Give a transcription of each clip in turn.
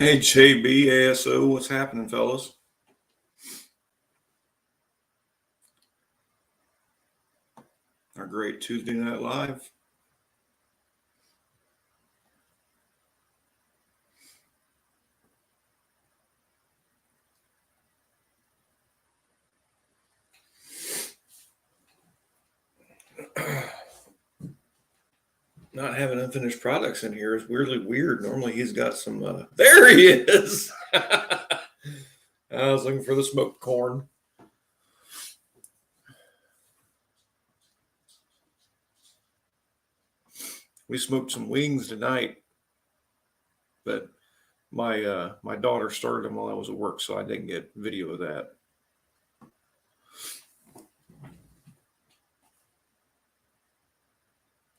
Hey JB, ASO, what's happening, fellas? Our great Tuesday Night Live. Not having unfinished products in here is weirdly weird. Normally he's got some. There he is. I was looking for the smoked corn. We smoked some wings tonight, but my daughter started them while I was at work, so I didn't get video of that.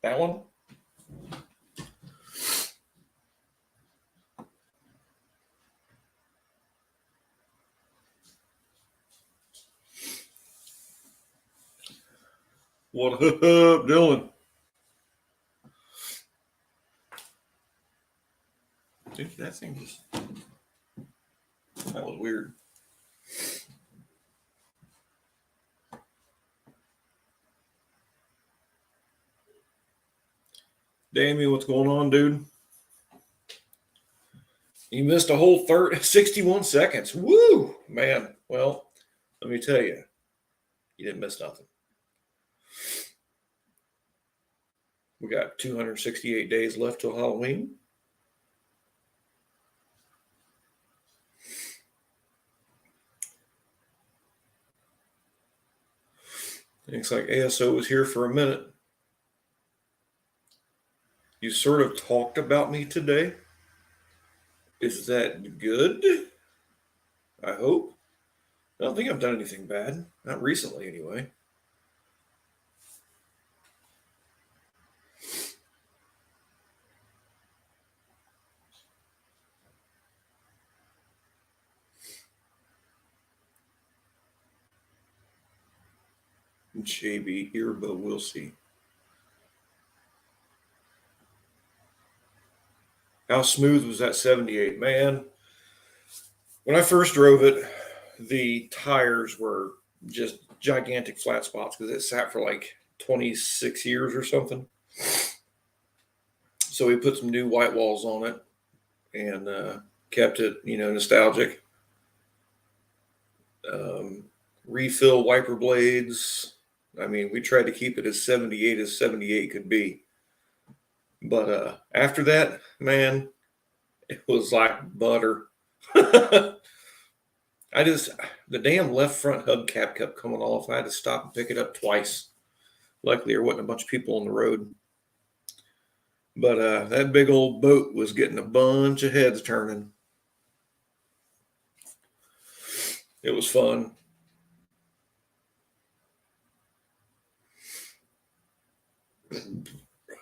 That one? What up, Dylan? Dude, that thing just. That was weird. Damien, what's going on, dude? You missed a whole 61 seconds. Woo, man. Well, let me tell you, you didn't miss nothing. We got 268 days left till Halloween. Looks like ASO was here for a minute. You sort of talked about me today. Is that good? I hope. I don't think I've done anything bad. Not recently, anyway. JB here, but we'll see. How smooth was that 78? Man, when I first drove it, the tires were just gigantic flat spots because it sat for like 26 years or something. So we put some new white walls on it and kept it, nostalgic. Refill wiper blades. I mean, we tried to keep it as 78 could be. But after that, man, it was like butter. The damn left front hubcap kept coming off. I had to stop and pick it up twice. Luckily, there wasn't a bunch of people on the road. But that big old boat was getting a bunch of heads turning. It was fun.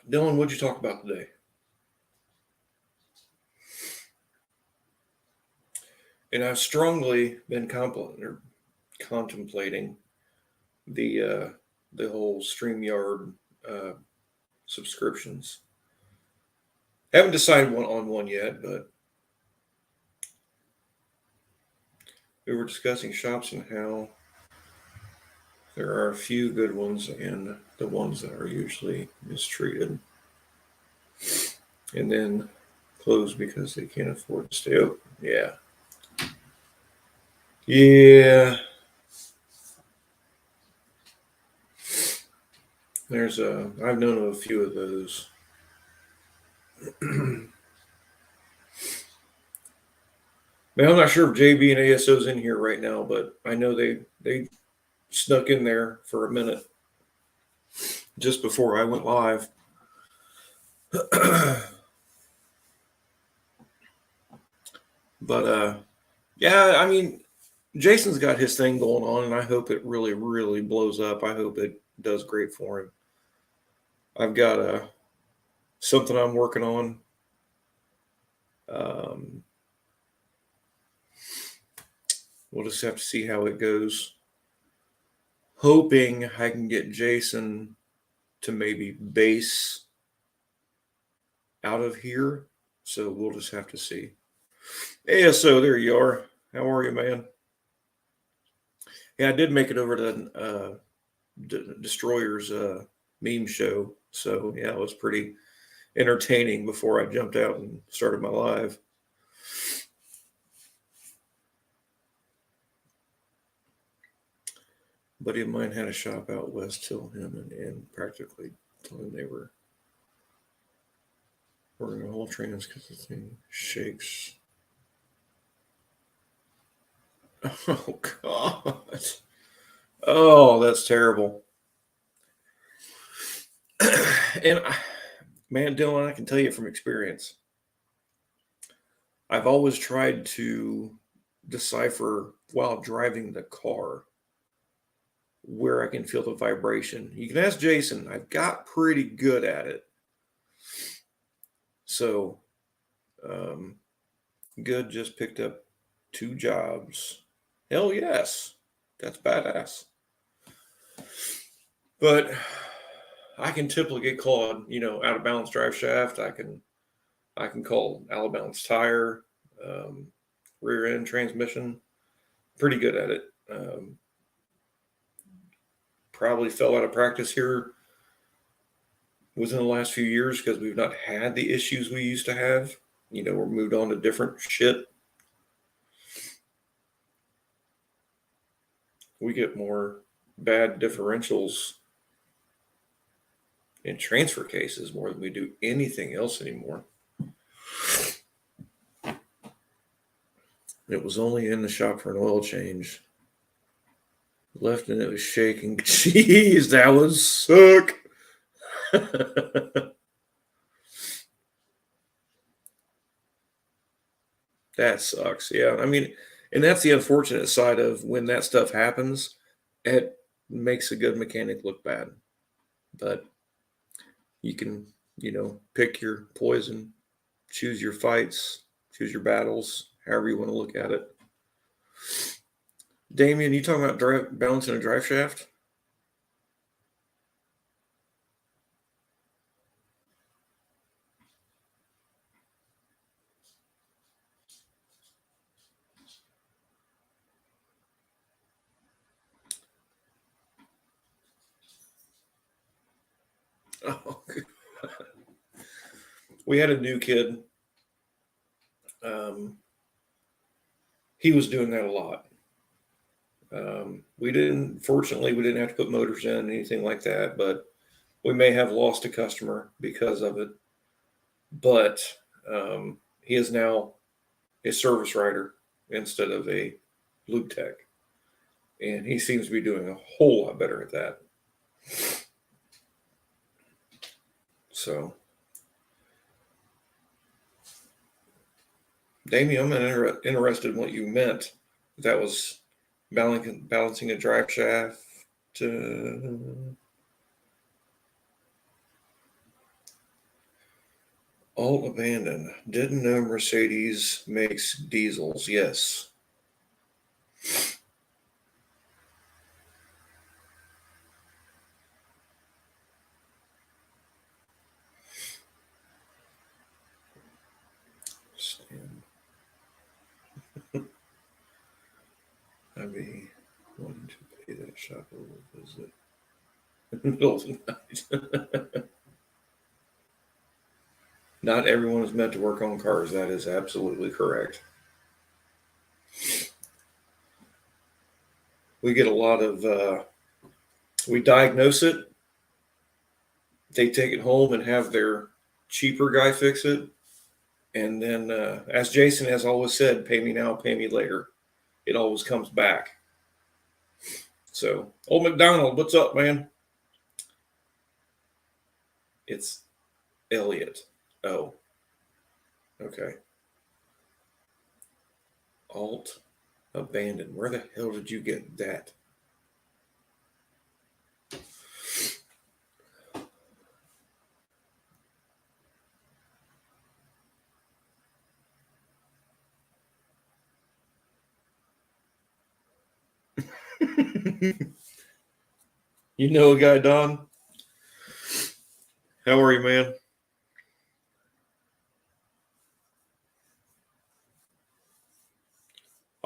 Dylan, what'd you talk about today? And I've strongly been contemplating the whole StreamYard subscriptions. Haven't decided on one yet, but we were discussing shops and how there are a few good ones and the ones that are usually mistreated and then close because they can't afford to stay open. Yeah. I've known of a few of those. Man, I'm not sure if JB and ASO's in here right now, but I know they snuck in there for a minute just before I went live. But yeah, I mean, Jason's got his thing going on, and I hope it really, really blows up. I hope it does great for him. I've got something I'm working on. We'll just have to see how it goes. Hoping I can get Jason to maybe base out of here. So we'll just have to see. Yeah, so there you are. How are you, man? Yeah, I did make it over to Destroyer's meme show. So yeah, it was pretty entertaining before I jumped out and started my live. A buddy of mine had a shop out west till him and practically told him they were ordering a whole trans because the thing shakes. Oh God. Oh, that's terrible. and man, Dylan, I can tell you from experience, I've always tried to decipher while driving the car where I can feel the vibration. You can ask Jason, I've got pretty good at it. So, um, good just picked up 2 jobs. Hell yes. That's badass. But I can typically get called, out of balance drive shaft. I can call out of balance tire, um, rear end transmission. Pretty good at it. Probably fell out of practice here within the last few years because we've not had the issues we used to have. We're moved on to different shit. We get more bad differentials in transfer cases more than we do anything else anymore. It was only in the shop for an oil change. Left and it was shaking. Jeez, that was suck. That sucks. Yeah. I mean, and that's the unfortunate side of when that stuff happens, it makes a good mechanic look bad. But you can, pick your poison, choose your fights, choose your battles, however you want to look at it. Damien, you talking about balancing a drive shaft? Oh, we had a new kid. He was doing that a lot. Fortunately, we didn't have to put motors in, anything like that, but we may have lost a customer because of it. But he is now a service writer instead of a lube tech. And he seems to be doing a whole lot better at that. So, Damien, I'm interested in what you meant. That was balancing a drive shaft. Alt abandoned. Didn't know Mercedes makes diesels. Yes. Stand. I'd be wanting to pay that shop a little visit in the middle of the night. Not everyone is meant to work on cars. That is absolutely correct. We get a lot of, we diagnose it. They take it home and have their cheaper guy fix it. And then, as Jason has always said, pay me now, pay me later. It always comes back. So, old McDonald, what's up, man? It's Elliot. Oh, okay. Alt abandoned. Where the hell did you get that? You know a guy, Don? How are you, man?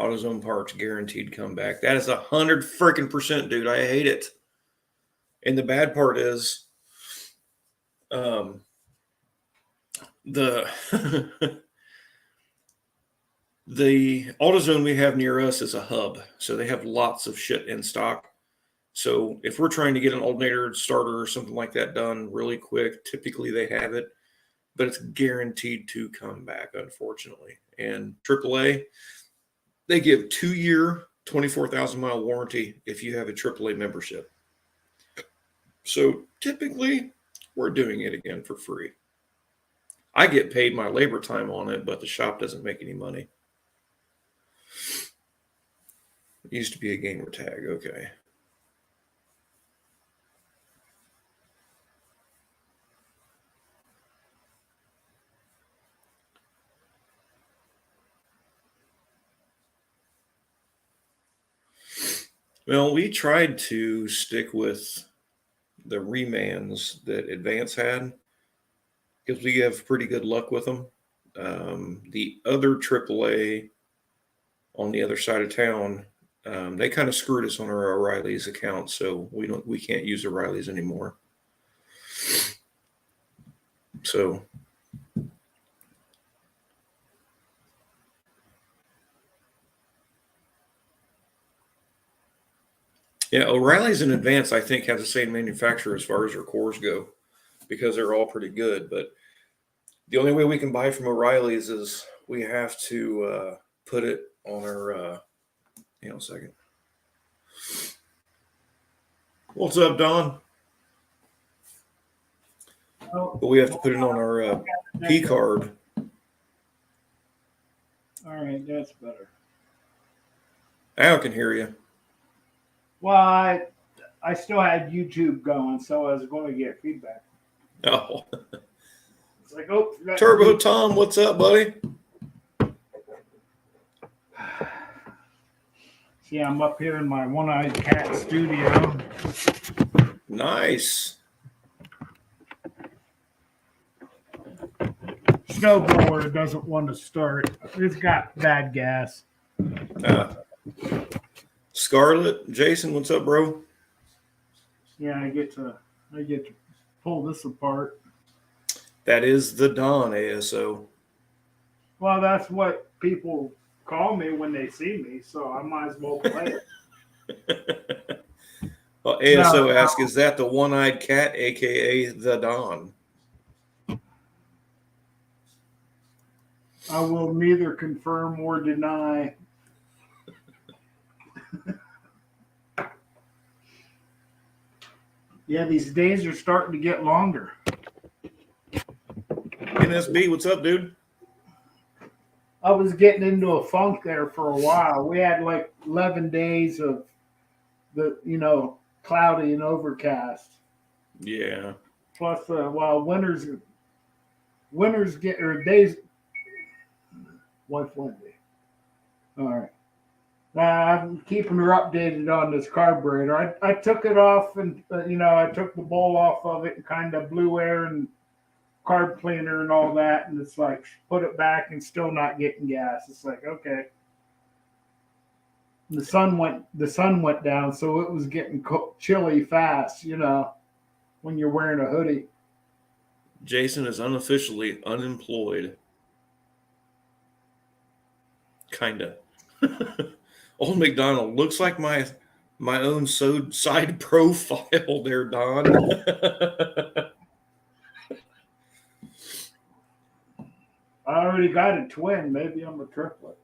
AutoZone parts guaranteed comeback. That is 100% dude. I hate it. And the bad part is, the the AutoZone we have near us is a hub, so they have lots of shit in stock. So if we're trying to get an alternator starter or something like that done really quick, typically they have it, but it's guaranteed to come back, unfortunately. And AAA, they give 2-year, 24,000-mile warranty if you have a AAA membership. So typically, we're doing it again for free. I get paid my labor time on it, but the shop doesn't make any money. It used to be a gamer tag. Okay. Well, we tried to stick with the remans that Advance had because we have pretty good luck with them. The other AAA on the other side of town, they kind of screwed us on our O'Reilly's account, so we can't use O'Reilly's anymore. So yeah, O'Reilly's and Advance, I think, have the same manufacturer as far as their cores go because they're all pretty good. But the only way we can buy from O'Reilly's is we have to put it on our. Hang on a second. What's up, Don? But we have to put it on our P card. All right, that's better. Now I can hear you. Well, I still had YouTube going, so I was going to get feedback. Oh. It's like, oh, Turbo Tom, what's up, buddy? See, I'm up here in my one-eyed cat studio. Nice. Snowblower doesn't want to start. It's got bad gas. Scarlett, Jason, what's up, bro? Yeah, I get to pull this apart. That is the Don ASO. Well, that's what people call me when they see me, so I might as well play it. Well, ASO asks, is that the one-eyed cat, aka the Don? I will neither confirm or deny. Yeah, these days are starting to get longer. NSB, what's up, dude? I was getting into a funk there for a while. We had like 11 days of cloudy and overcast. Yeah. Plus, winters get, or days. What's Wendy? All right. I'm keeping her updated on this carburetor. I took it off and, I took the bowl off of it and kind of blew air and carb cleaner and all that. And it's like, put it back and still not getting gas. It's like, okay. The sun went down, so it was getting chilly fast, when you're wearing a hoodie. Jason is unofficially unemployed. Kinda. Old McDonald looks like my own side profile there, Don. I already got a twin. Maybe I'm a triplet.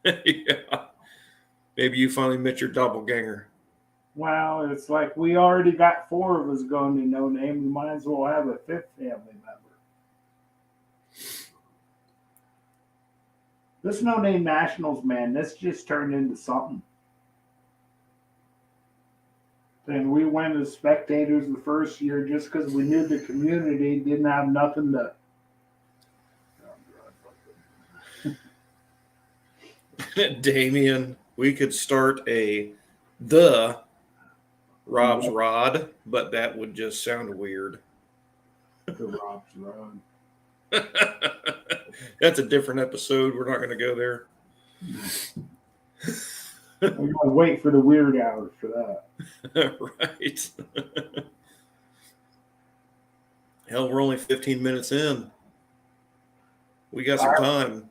Yeah. Maybe you finally met your doppelganger. Well, it's like we already got 4 of us going to No Name. We might as well have a 5th family member. This No Name Nationals, man, this just turned into something. And we went as spectators the first year just because we knew the community didn't have nothing to. Damien, we could start the Rob's Rod, but that would just sound weird. The Rob's Rod. That's a different episode. We're not going to go there. We gotta wait for the weird hours for that. Right. Hell, we're only 15 minutes in. We got some time.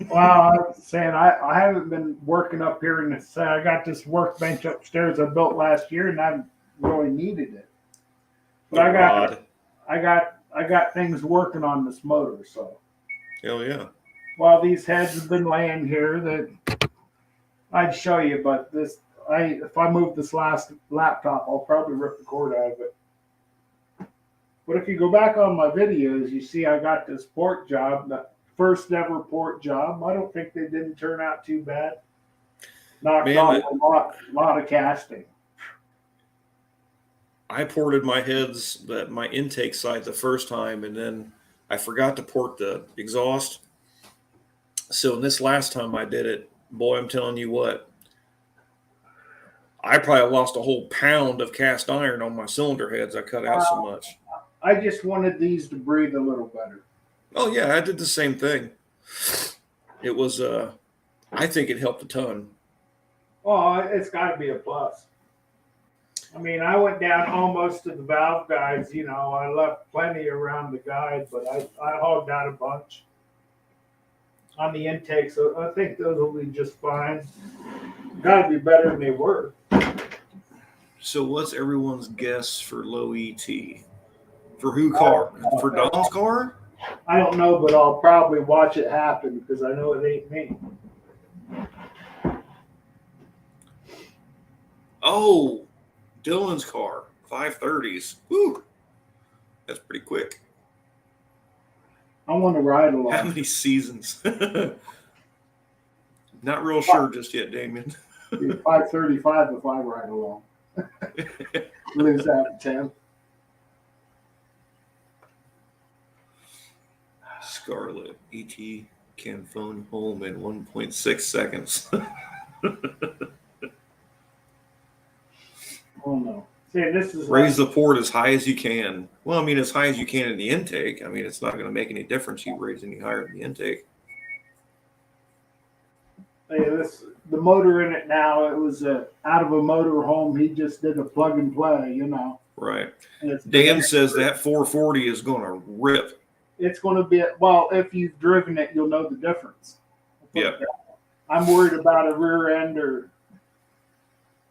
Well, I was saying I haven't been working up here in this. I got this workbench upstairs I built last year, and I haven't really needed it. But I got things working on this motor. So Hell yeah. while these heads have been laying here, that I'd show you. But if I move this last laptop, I'll probably rip the cord out of it. But if you go back on my videos, you see I got this port job, the first ever port job. I don't think they didn't turn out too bad. Knocked off a lot of casting. I ported my heads, my intake side the first time, and then I forgot to port the exhaust. So this last time I did it, boy, I'm telling you what, I probably lost a whole pound of cast iron on my cylinder heads. I cut out so much. I just wanted these to breathe a little better. Oh yeah, I did the same thing. It was, I think it helped a ton. Oh, it's got to be a plus. I mean, I went down almost to the valve guides. You know, I left plenty around the guide, but I hogged out a bunch on the intake. So I think those will be just fine. Got to be better than they were. So what's everyone's guess for low ET? For who car? For Don's car? I don't know, but I'll probably watch it happen because I know it ain't me. Oh, Dylan's car, 530s. Woo, that's pretty quick. I want to ride along. How many seasons? Not real sure just yet, Damien. 535 if I ride along. Lose out 10. Scarlet ET can phone home in 1.6 seconds. Oh no. See, this is Raise the port as high as you can. Well, I mean, as high as you can in the intake. I mean, it's not going to make any difference you raise any higher in the intake. Hey, the motor in it now. It was out of a motor home. He just did a plug and play, you know. Right. Dan says that 440 is going to rip. It's going to be well. If you've driven it, you'll know the difference. Yeah. I'm worried about a rear end or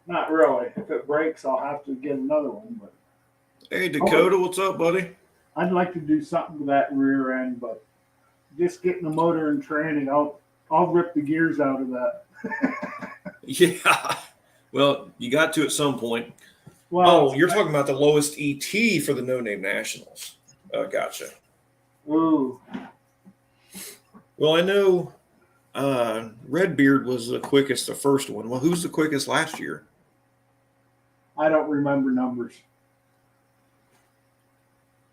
not really. If it breaks, I'll have to get another one. But hey, Dakota, what's up, buddy? I'd like to do something to that rear end, but just getting the motor and training, I'll rip the gears out of that. Yeah. Well, you got to at some point. Well, you're talking about the lowest ET for the No Name Nationals. Gotcha. Ooh. Well, I know Redbeard was the quickest, the first one. Well, who's the quickest last year? I don't remember numbers.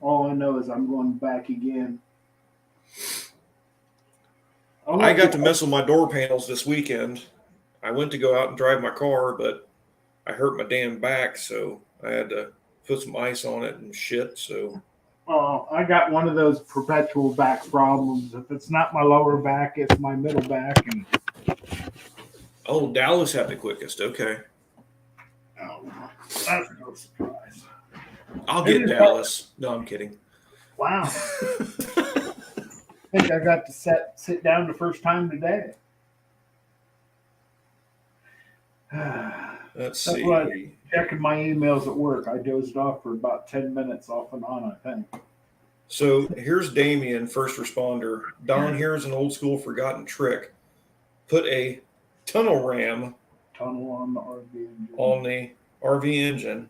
All I know is I'm going back again. I got to mess with my door panels this weekend. I went to go out and drive my car, but I hurt my damn back, so I had to put some ice on it and shit. So I got one of those perpetual back problems. If it's not my lower back, it's my middle back. And oh, Dallas had the quickest. Okay. Oh, that's no surprise. I'll get Dallas. No, I'm kidding. Wow. I think I got to sit down the first time today. Let's see. Checking my emails at work. I dozed off for about 10 minutes off and on, I think. So here's Damien, first responder. Don, here's an old school forgotten trick. Put a tunnel ram on the RV engine. On the RV engine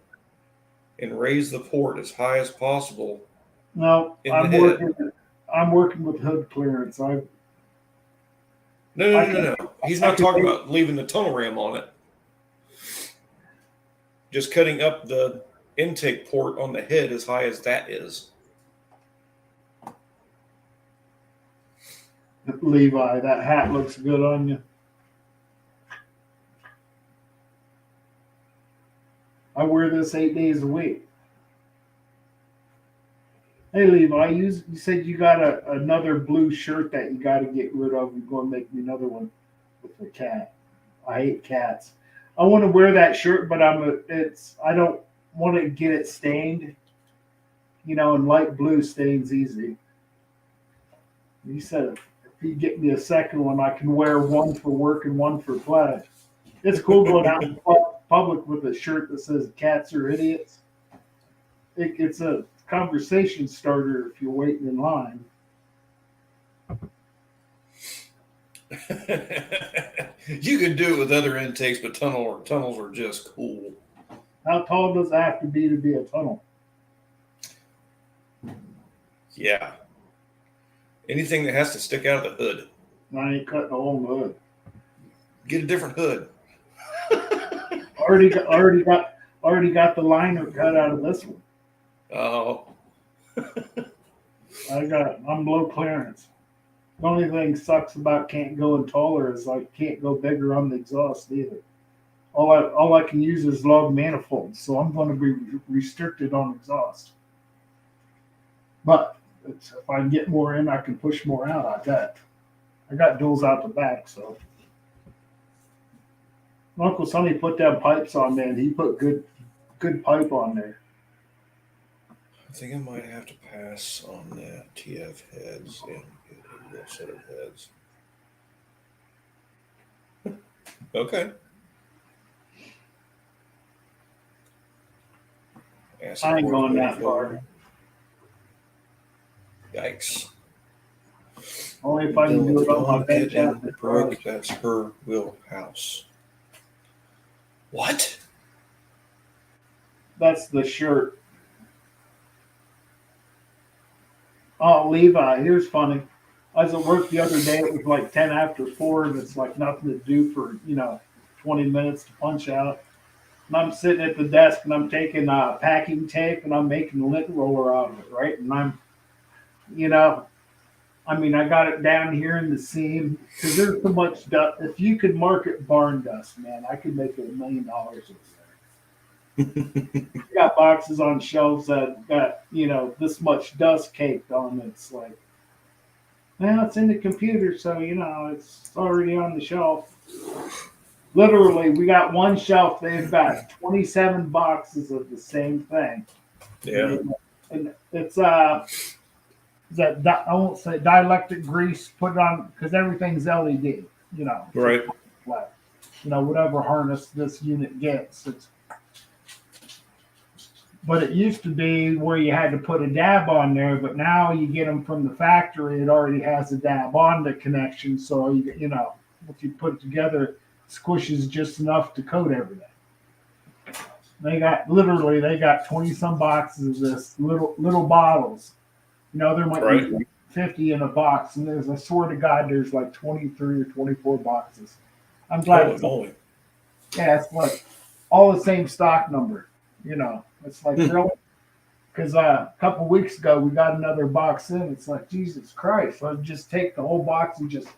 and raise the port as high as possible. No, I'm working with hood clearance. No. He's not talking about leaving the tunnel ram on it. Just cutting up the intake port on the head as high as that is. Levi, that hat looks good on you. I wear this 8 days a week. Hey, Levi, you said you got another blue shirt that you got to get rid of. You're going to make me another one with the cat. I hate cats. I want to wear that shirt, but I don't want to get it stained. And light blue stains easy. He said if you get me a second one, I can wear one for work and one for play. It's cool going out in public with a shirt that says "Cats are idiots." It's a conversation starter if you're waiting in line. You could do it with other intakes, but tunnels are just cool. How tall does it have to be a tunnel? Yeah. Anything that has to stick out of the hood. I ain't cutting a hole in the hood. Get a different hood. Already got the liner cut out of this one. Oh. I'm low clearance. The only thing sucks about can't go taller is I can't go bigger on the exhaust either. All I can use is log manifolds, so I'm going to be restricted on exhaust. But if I can get more in, I can push more out. I got duals out the back, so. Uncle Sonny put down pipes on there, and he put good pipe on there. I think I might have to pass on that TF heads and get a real set of heads. Okay. I ain't going that far. Yikes. Only if I can do it on my bench out the garage. That's her wheelhouse. What? That's the shirt. Oh, Levi, here's funny. I was at work the other day. It was like 10 after 4, and it's like nothing to do for 20 minutes to punch out. And I'm sitting at the desk, and I'm taking packing tape, and I'm making a lint roller out of it, right? And I got it down here in the seam because there's so much dust. If you could market barn dust, man, I could make $1 million over there. Got boxes on shelves that got this much dust caked on it. It's like, well, it's in the computer, so it's already on the shelf. Literally, we got one shelf. They've got 27 boxes of the same thing. Yeah, and it's that I won't say dielectric grease. Put it on because everything's LED. right. Whatever harness this unit gets. But it used to be where you had to put a dab on there, but now you get them from the factory. It already has a dab on the connection, so if you put it together, it squishes just enough to coat everything. They got 20 some boxes of this little bottles. There might be 50 in a box, and I swear to God, there's like 23 or 24 boxes. I'm glad. Yeah, it's like all the same stock number. It's like really because a couple weeks ago we got another box in. It's like Jesus Christ! Let's just take the whole box and just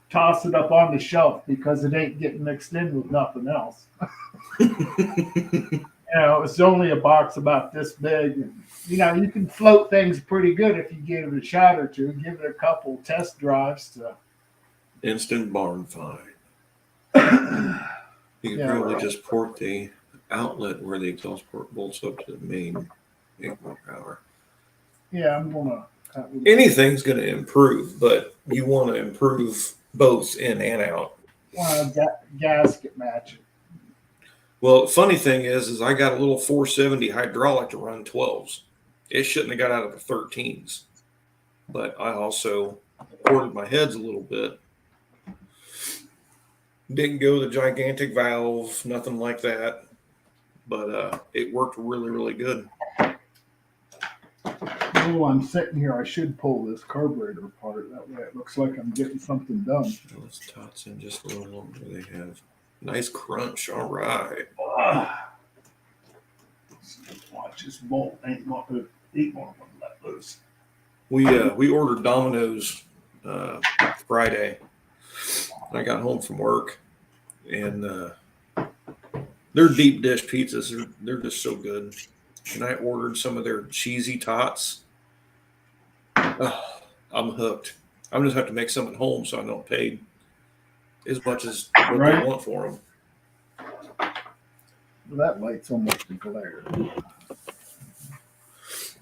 toss it up on the shelf because it ain't getting mixed in with nothing else. It's only a box about this big. And, you can float things pretty good if you give it a shot or two. Give it a couple test drives to instant barn find. You can probably just port the outlet where the exhaust port bolts up to the main 8 volt power. Yeah, I'm gonna. Anything's going to improve, but you want to improve both in and out. Gasket match it. Well, funny thing is I got a little 470 hydraulic to run 12s. It shouldn't have got out of the 13s, but I also ported my heads a little bit. Didn't go the gigantic valve, nothing like that, but it worked really, really good. Oh, I'm sitting here. I should pull this carburetor apart. That way it looks like I'm getting something done. Let's tots in just a little longer. They have nice crunch. All right. Watch this bolt. Ain't going to let loose. We ordered Domino's Friday. I got home from work, and their deep dish pizzas they're just so good. And I ordered some of their cheesy tots. I'm hooked. I'm just have to make some at home so I don't pay as much as what Right. they want for them. That light's almost a glare.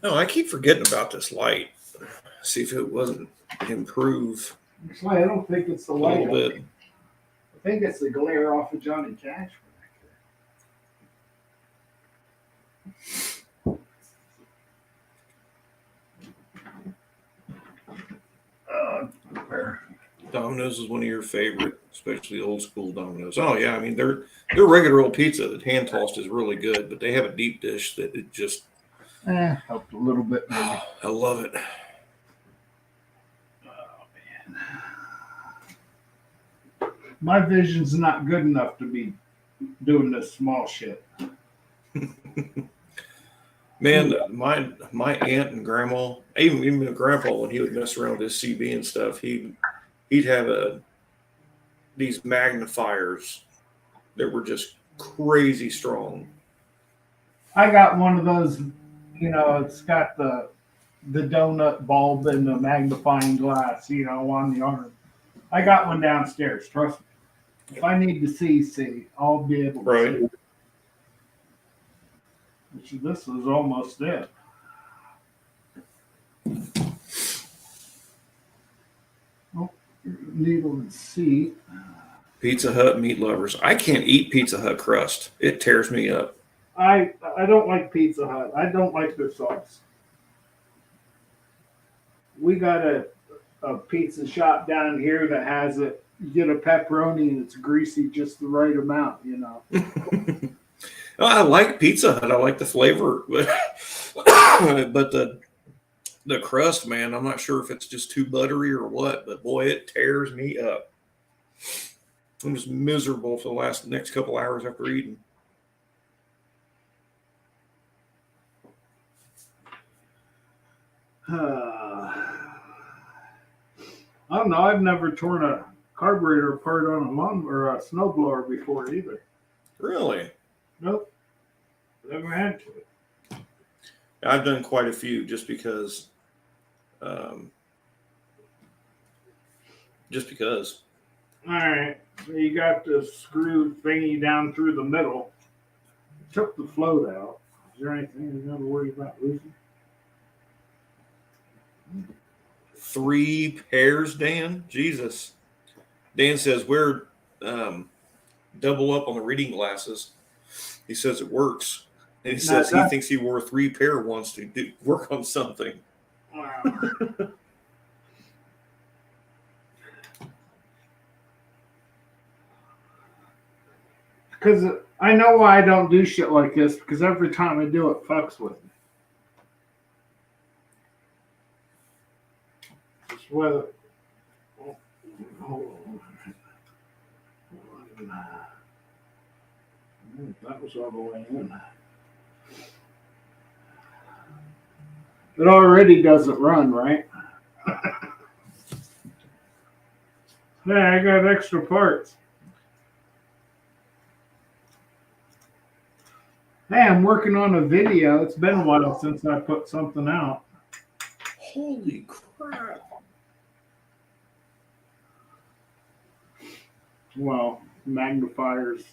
No, I keep forgetting about this light. See if it wasn't improve Actually, I don't think it's the a light. little bit. I think it's the glare off of Johnny Cash. Domino's is one of your favorite, especially old school Domino's. Oh yeah, I mean their regular old pizza that hand tossed is really good, but they have a deep dish that it just Helped a little bit. Maybe. I love it. My vision's not good enough to be doing this small shit. Man, my aunt and grandma, even my grandpa, when he would mess around with his CB and stuff, he'd have these magnifiers that were just crazy strong. I got one of those, it's got the donut bulb and the magnifying glass, on the arm. I got one downstairs, trust me. If I need to see, I'll be able to Right. see. Which this is almost it. Oh, needle and seat. Pizza Hut meat lovers. I can't eat Pizza Hut crust. It tears me up. I don't like Pizza Hut. I don't like their sauce. We got a pizza shop down here that has it. You get a pepperoni and it's greasy just the right amount, I like Pizza Hut. I like the flavor, but the crust, man, I'm not sure if it's just too buttery or what, but boy, it tears me up. I'm just miserable for the next couple hours after eating. I don't know. I've never torn a carburetor apart on a lawn or a snowblower before either. Really? Nope. Never had to. I've done quite a few just because. Just because. All right. So you got the screw thingy down through the middle. Took the float out. Is there anything you got to worry about losing? 3 pairs, Dan? Jesus. Dan says we're double up on the reading glasses. He says it works. And he says he thinks he wore 3 pair once to work on something. Wow. Because I know why I don't do shit like this, because every time I do it, fucks with me. Just whether. That was all the way in. It already doesn't run, right? Hey, I got extra parts. Hey, I'm working on a video. It's been a while since I put something out. Holy crap. Well, magnifier's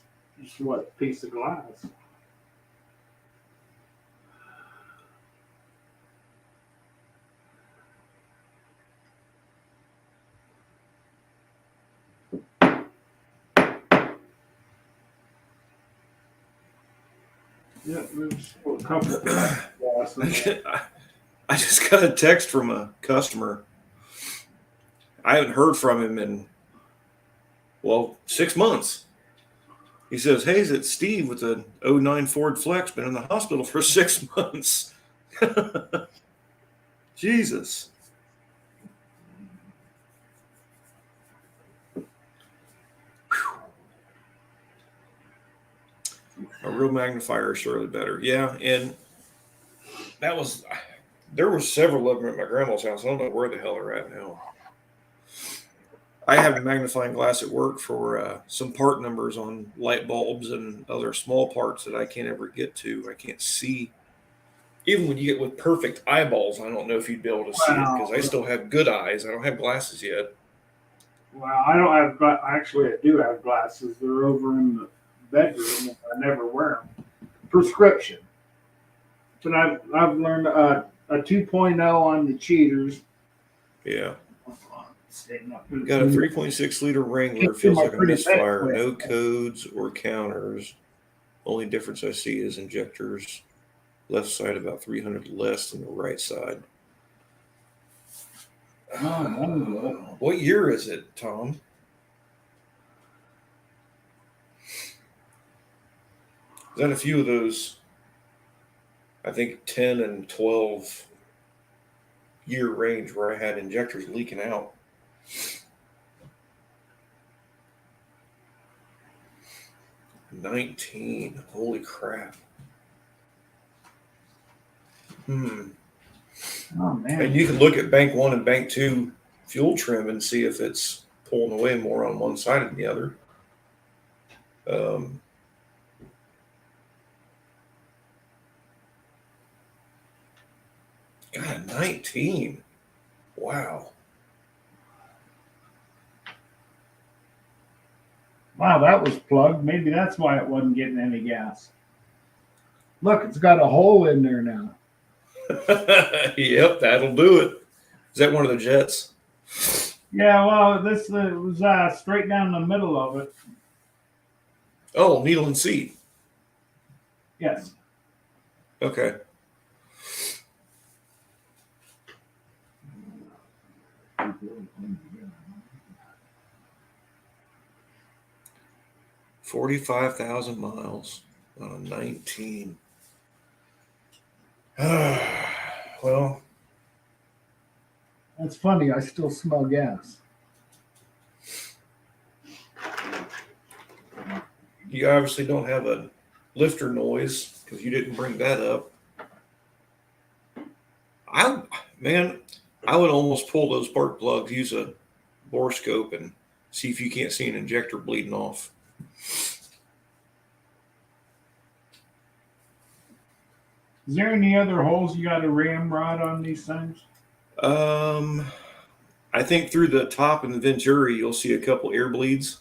just what, piece of glass. Yeah, there's a couple of glasses. I just got a text from a customer. I haven't heard from him in, 6 months. He says, "Hey, is it Steve with the 09 Ford Flex? Been in the hospital for 6 months." Jesus. A real magnifier is surely better. Yeah, and there were several of them at my grandma's house. I don't know where the hell they're at now. I have a magnifying glass at work for some part numbers on light bulbs and other small parts that I can't ever get to. I can't see. Even when you get with perfect eyeballs, I don't know if you'd be able to see it because I still have good eyes. I don't have glasses yet. Well, I don't have. Actually, I do have glasses. They're over in the bedroom. I never wear them. Prescription. But I've learned a 2.0 on the cheaters. Yeah. Staying up. Got a 3.6 liter Wrangler. Can't see Feels my like a pretty misfire. face. No codes or counters. Only difference I see is injectors. Left side about 300 less than the right side. Oh, What year is it, Tom? Is that a few of those? I think 10 and 12-year range where I had injectors leaking out. $19. Holy crap. oh And man. you can look at bank 1 and bank 2 fuel trim and see if it's pulling away more on one side than the other. God, 19. Wow. Wow, that was plugged. Maybe that's why it wasn't getting any gas. Look, it's got a hole in there now. Yep, that'll do it. Is that one of the jets? Yeah, well, this was straight down the middle of it. Oh, needle and seat. Yes. Okay. $45,000 on a 19. Well, That's funny. I still smell gas. you obviously don't have a lifter noise because you didn't bring that up. I would almost pull those spark plugs, use a borescope, and see if you can't see an injector bleeding off. Is there any other holes you got a ramrod on these things? I think through the top and the Venturi, you'll see a couple air bleeds.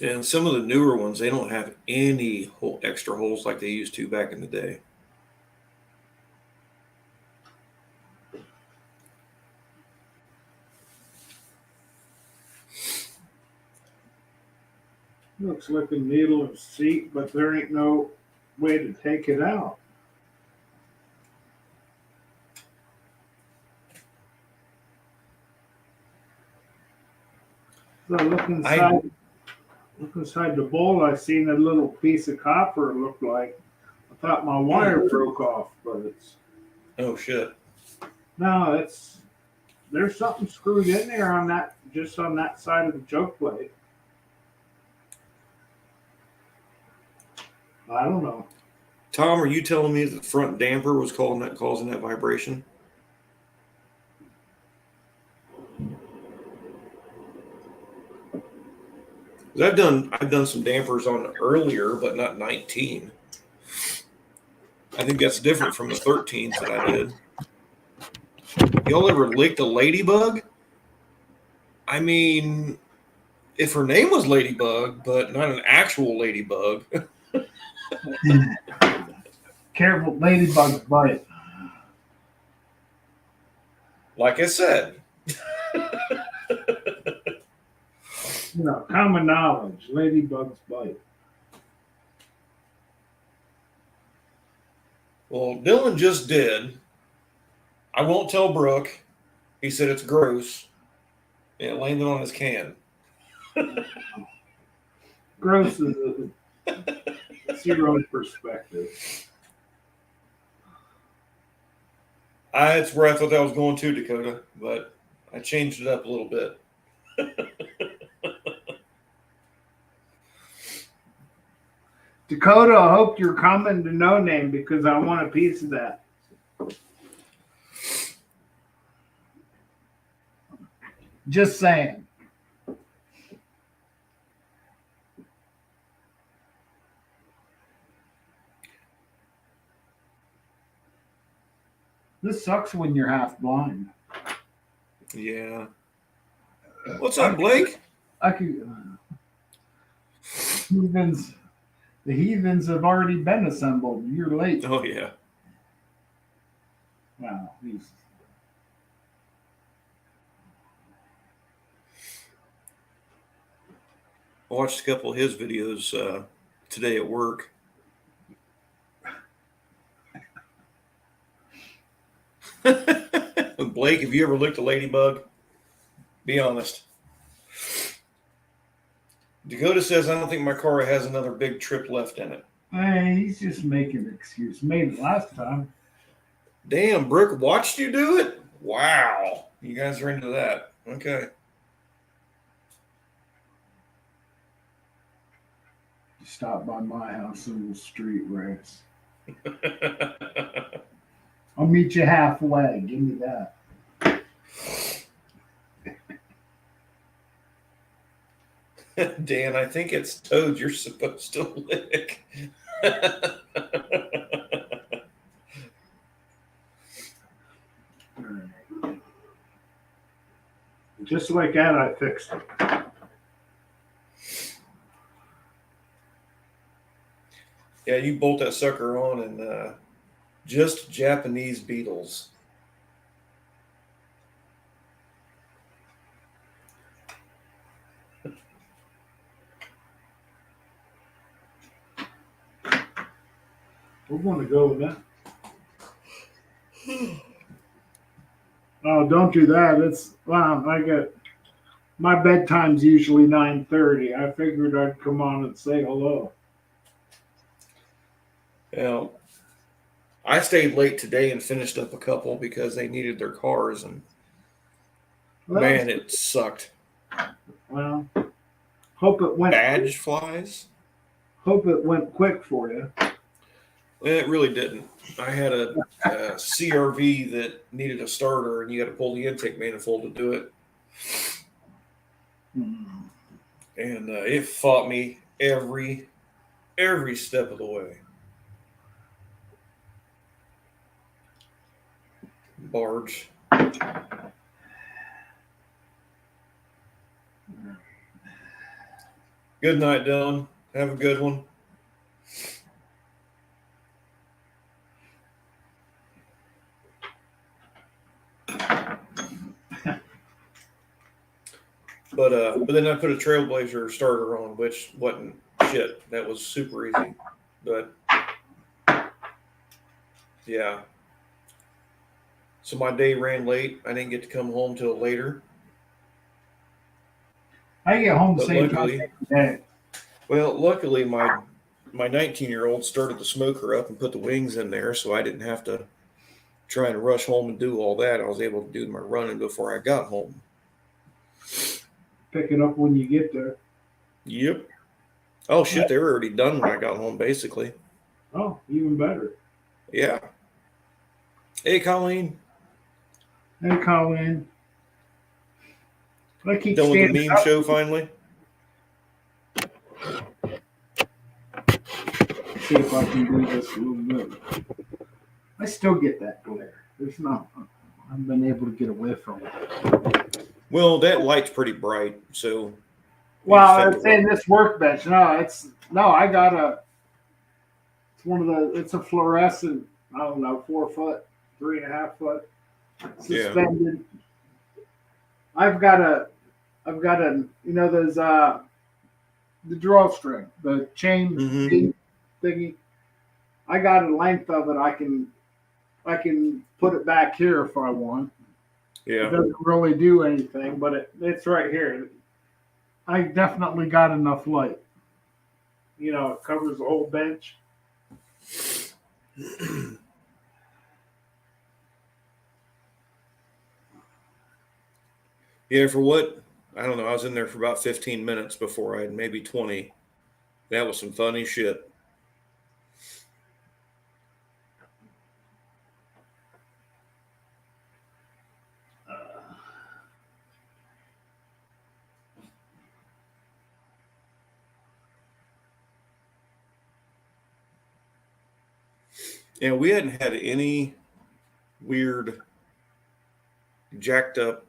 And some of the newer ones, they don't have any extra holes like they used to back in the day. Looks like a needle and seat, but there ain't no way to take it out. So look inside the bowl. I seen a little piece of copper. It looked like. I thought my wire broke off, but it's Oh shit! no. There's something screwed in there on that, just on that side of the choke plate. I don't know. Tom, are you telling me the front damper was causing that vibration? I've done some dampers on earlier, but not 19. I think that's different from the 13s that I did. Y'all ever licked a ladybug? I mean, if her name was Ladybug, but not an actual ladybug. Careful, ladybugs bite. Like I said. Common knowledge. Ladybugs bite. Well, Dylan just did. I won't tell Brooke. He said it's gross. And it landed on his can. Gross is it's your own perspective. That's where I thought that was going to, Dakota, but I changed it up a little bit. Dakota, I hope you're coming to No Name because I want a piece of that. Just saying. This sucks when you're half blind. Yeah. What's up, Blake? I could. Heathens, the heathens have already been assembled. You're late. Oh yeah. Wow. These. I watched a couple of his videos today at work. Blake, have you ever licked a ladybug? Be honest. Dakota says, I don't think my car has another big trip left in it. Hey, he's just making an excuse. Made it last time. Damn, Brooke watched you do it? Wow. You guys are into that. Okay. Stop by my house and we'll street race. I'll meet you halfway. Give me that. Dan, I think it's toads you're supposed to lick. Just like that, I fixed it. Yeah, you bolt that sucker on and just Japanese beetles. We're going to go with that. Oh, don't do that. It's wow. I get my bedtime's usually 9:30. I figured I'd come on and say hello. Yeah. I stayed late today and finished up a couple because they needed their cars, and man, it sucked. Well, hope it went. Badge flies? Hope it went quick for you. It really didn't. I had a CRV that needed a starter, and you got to pull the intake manifold to do it. And it fought me every step of the way. Barge. Good night, Dylan. Have a good one. But then I put a Trailblazer starter on, which wasn't shit. That was super easy. But yeah. So my day ran late. I didn't get to come home till later. I get home the But same luckily, time every day. well, luckily my 19-year-old started the smoker up and put the wings in there, so I didn't have to try and rush home and do all that. I was able to do my running before I got home. Pick it up when you get there. Yep. Oh shit, they were already done when I got home, basically. Oh, even better. Yeah. Hey, Colleen. Hey, Colleen. I keep Done with the standing meme up. show finally? See if I can do this a little bit. I still get that glare. There's not. I've been able to get away from it. Well, that light's pretty bright, so. Well, I'm saying this workbench. I got a. It's one of the. It's a fluorescent. I don't know, 4 foot, 3.5 foot, suspended. Yeah. I've got a. Those the drawstring, the chain thingy. I got a length of it. I can put it back here if I want. Yeah. It doesn't really do anything, but it's right here. I definitely got enough light. It covers the whole bench. Yeah, for what? I don't know. I was in there for about 15 minutes before I had maybe 20. That was some funny shit. And we hadn't had any weird jacked up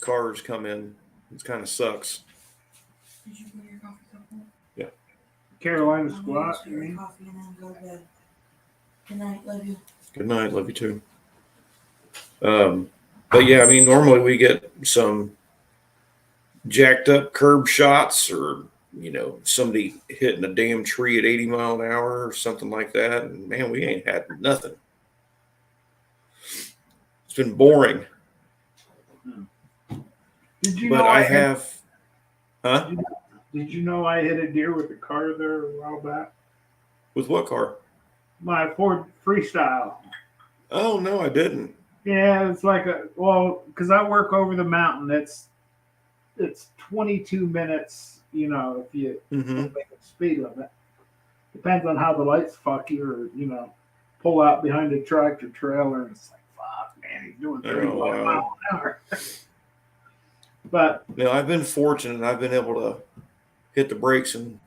cars come in. It kind of sucks. Did you bring your coffee cup home? Yeah. Carolina I'm squat, gonna you get mean? coffee and then go to bed. Good night, love you. Good night. Love you too. But yeah, I mean, normally we get some jacked up curb shots or, somebody hitting a damn tree at 80 mile an hour or something like that. And man, we ain't had nothing. It's been boring. Did you But know I hit- have, huh? Did you know I hit a deer with a car there a while back? With what car? My Ford Freestyle. Oh, no, I didn't. Yeah, it's like because I work over the mountain. It's 22 minutes. If you Mm-hmm. make a speed limit, depends on how the lights fuck you, or pull out behind a tractor trailer, and it's like, fuck, man, he's doing 35 wow. miles an hour. But No, I've been fortunate. I've been able to hit the brakes and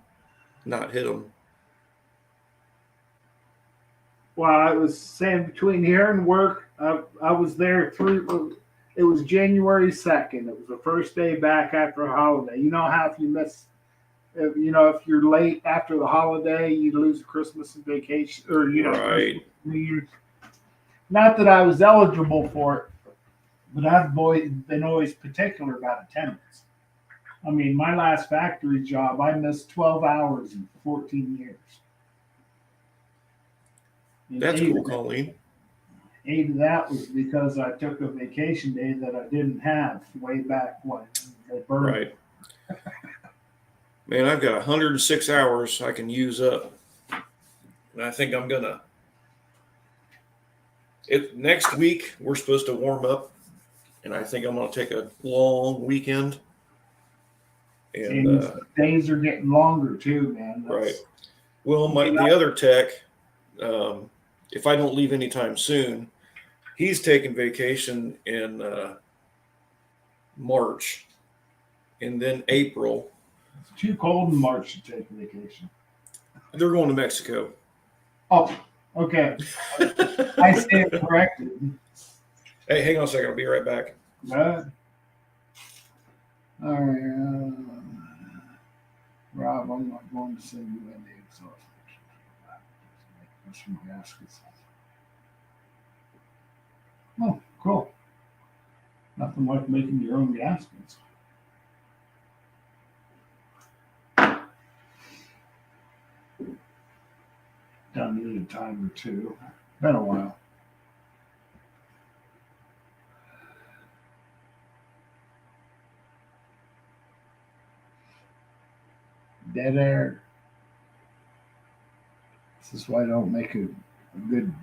not hit them. while I was saying between here and work, I was there through. It was January 2nd. It was the first day back after a holiday. You know how if you miss, if you're late after the holiday, you lose Christmas and vacation, or Right. New Year's. Not that I was eligible for it, but I've been always particular about attendance. I mean, my last factory job, I missed 12 hours in 14 years. And That's eight cool, of that- Colleen. 8 of that was because I took a vacation day that I didn't have way back when they burned. Right. Man, I've got 106 hours I can use up. And I think I'm gonna next week we're supposed to warm up, and I think I'm gonna take a long weekend. And And days are getting longer too, man. right. Well, the other tech, if I don't leave anytime soon, he's taking vacation in March, and then April. It's too cold in March to take a vacation. They're going to Mexico. Oh, okay. I stand corrected. Hey, hang on a second. I'll be right back. All right. Rob, I'm not going to send you any exhaust. Just some gaskets. Oh, cool. Nothing like making your own gaskets. Done it a time or two. Been a while. Dead air. This is why I don't make a good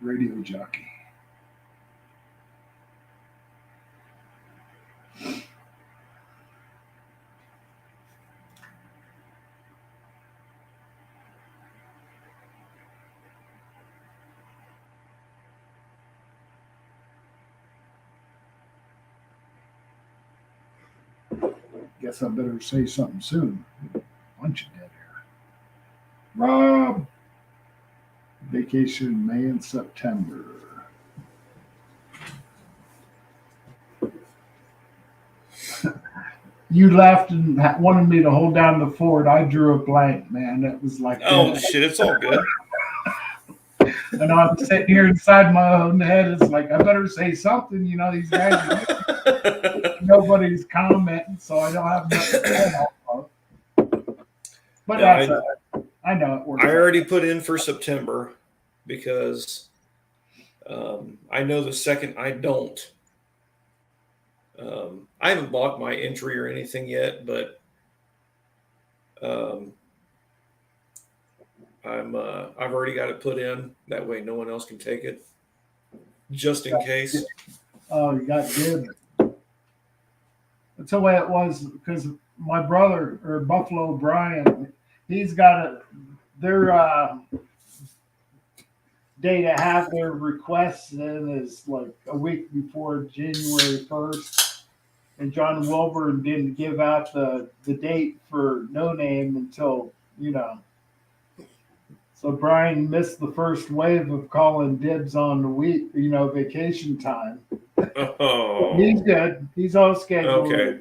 radio jockey. Guess I better say something soon. Bunch of dead air. Rob! Vacation May and September. You laughed and wanted me to hold down the fort. I drew a blank, man. That was like, Oh shit! It's all good. and I'm sitting here inside my own head. It's like I better say something. These guys, nobody's commenting, so I don't have nothing to say off of. But Yeah, that's I know it works. I already put in for September because I know the second I don't. I haven't bought my entry or anything yet, but I've already got it put in. That way, no one else can take it, just in case. Oh, you got good. That's the way it was because my brother or Buffalo Brian, he's got their day to have their requests in is like a week before January 1st. And John Wilburn didn't give out the date for No Name until, So So Brian missed the first wave of calling dibs on the week, vacation time. Oh, He's good. He's all scheduled. okay.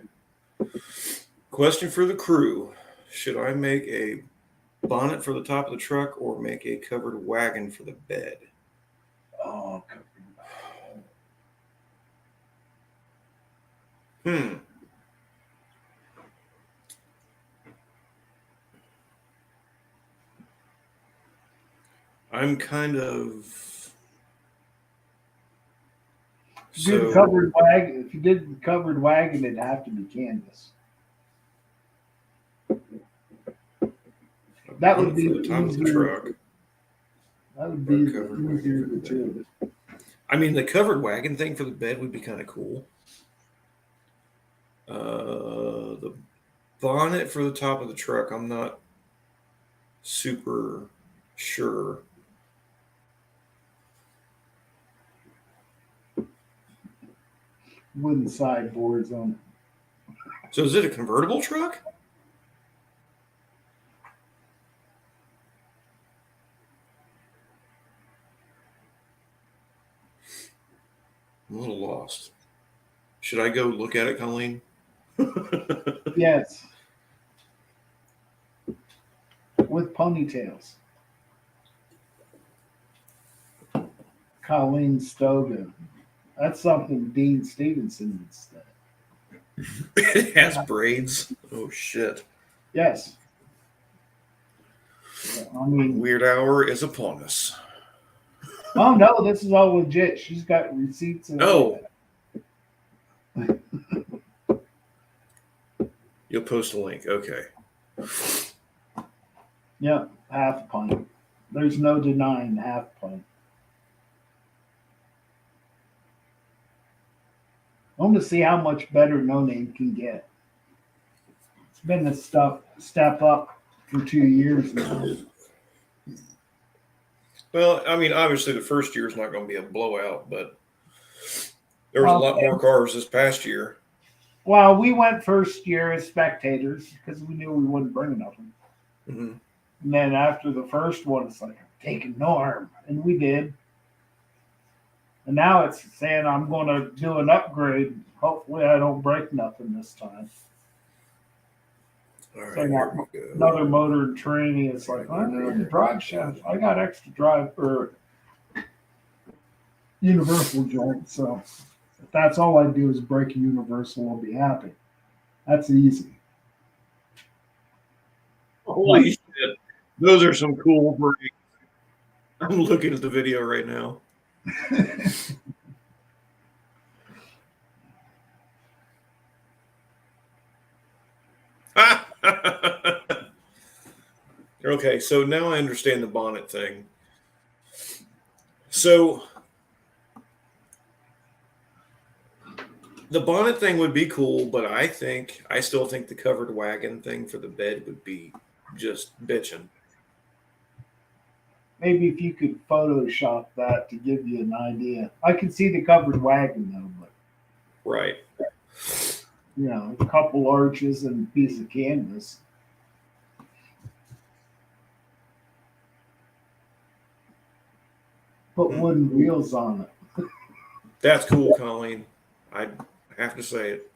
Question for the crew. Should I make a bonnet for the top of the truck or make a covered wagon for the bed? Oh, Hmm. I'm kind of do the covered wagon. If you did the covered wagon, it'd have to be canvas. That would be for the top of the easier. truck. That would be Covered easier wagon to for the do. I mean, the covered wagon thing for the bed would be kind of cool. The bonnet for the top of the truck, I'm not super sure. Wooden sideboards on it. So is it a convertible truck? I'm a little lost. Should I go look at it, Colleen? Yes. With ponytails. Colleen Stogan. That's something Dean Stevenson would say. It has braids. Oh shit. Yes. I mean, Weird hour is upon us. oh no, this is all legit. She's got receipts and Oh. You'll post a link. Okay. Yeah, half pint. There's no denying half pint. I want to see how much better No Name can get. It's been a step up for 2 years now. Well, I mean, obviously the first year is not going to be a blowout, but there was a lot more cars this past year. Well, we went first year as spectators because we knew we wouldn't bring nothing. Mm-hmm. And then after the first one, it's like, taking Norm. And we did. And now it's saying I'm going to do an upgrade. Hopefully I don't break nothing this time. All right, So here we go. another motor and training. It's like, I know the drive shaft. I got extra drive or universal joint. So if that's all I do is break a universal, I'll be happy. That's easy. Holy shit. Those are some cool brakes. I'm looking at the video right now. Okay, so now I understand the bonnet thing. So the bonnet thing would be cool, but I still think the covered wagon thing for the bed would be just bitching. Maybe if you could Photoshop that to give you an idea. I can see the covered wagon though, but Right. a couple arches and a piece of canvas. Put wooden wheels on it. That's cool, Colleen. I have to say it.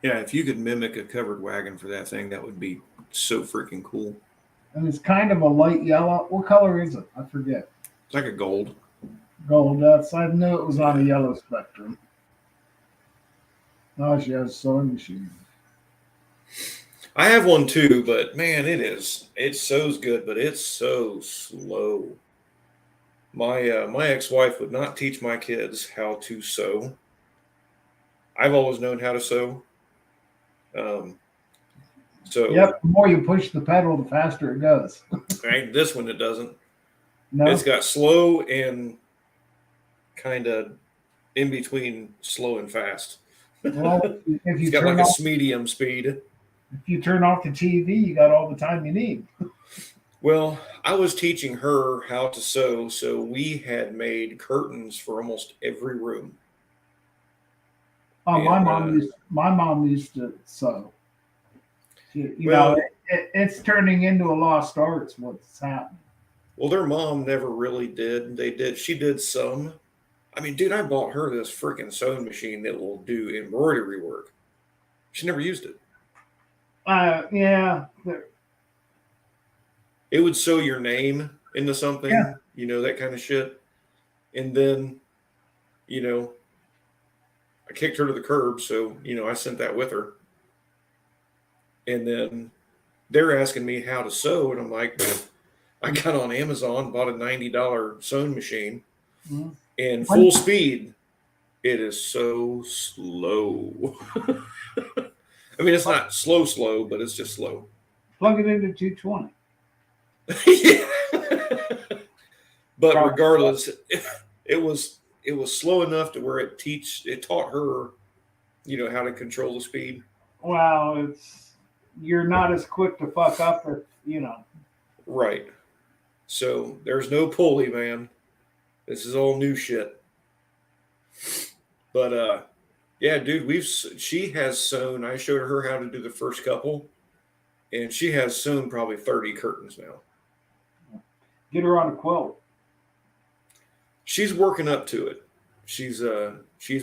Yeah, if you could mimic a covered wagon for that thing, that would be so freaking cool. And it's kind of a light yellow. What color is it? I forget. It's like a gold. Gold. I knew it was on a yellow spectrum. Oh, she has a sewing machine. I have one too, but man, it sews good, but it's so slow. My ex-wife would not teach my kids how to sew. I've always known how to sew. So Yep, the more you push the pedal, the faster it goes. right, this one it doesn't. No, It's got slow and kind of in between slow and fast. well, if It's you got turn like off a medium speed. if you turn off the TV, you got all the time you need. Well, I was teaching her how to sew, so we had made curtains for almost every room. Oh, And, my mom used to sew. You know, well, it's turning into a lost arts. What's happening? well, their mom never really did. They did. She did some. I mean, dude, I bought her this freaking sewing machine that will do embroidery work. She never used it. Yeah, It would sew your name into yeah. something, that kind of shit. And then, you know, I kicked her to the curb, so I sent that with her. And then they're asking me how to sew, and I'm like, I got on Amazon, bought a $90 sewing machine, Mhm. and When full speed. It is so slow. I mean, it's not slow, but it's just slow. plug it into 220. Yeah. But Probably. regardless, it was slow enough to where it taught her, how to control the speed. Well, you're not as quick to fuck up if Right. So there's no pulley, man. This is all new shit. But yeah, dude, she has sewn. I showed her how to do the first couple, and she has sewn probably 30 curtains now. get her on a quilt. She's working up to it. She's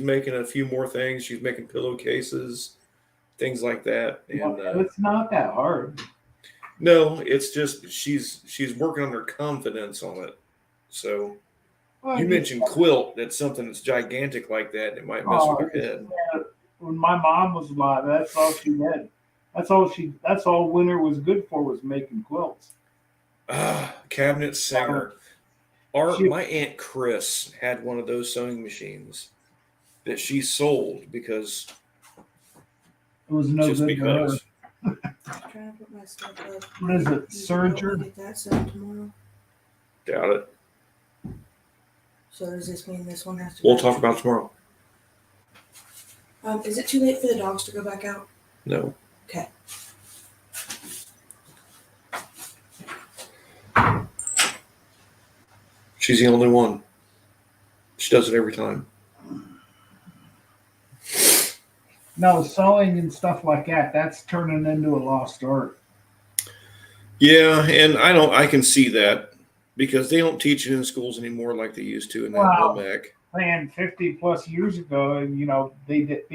making a few more things. She's making pillowcases, things like that. Well, And it's not that hard. no, it's just she's working on her confidence on it. So Well, you mentioned quilt. That's something that's gigantic like that. It might mess with her head. when my mom was alive, that's all she did. That's all winter was good for was making quilts. Cabinet singer. She, My aunt Chris had one of those sewing machines that she sold because it was no just good to her. because. Trying to put my stuff up. What is it? You can Serger? get that sewn tomorrow. Doubt it. So does this mean this one has to? We'll go talk out? about it tomorrow. Is it too late for the dogs to go back out? No. Okay. She's the only one. She does it every time. No, sewing and stuff like that. That's turning into a lost art. Yeah, and I can see that because they don't teach it in schools anymore like they used to in that Wow. home ec. Man, 50 plus years ago, and people did it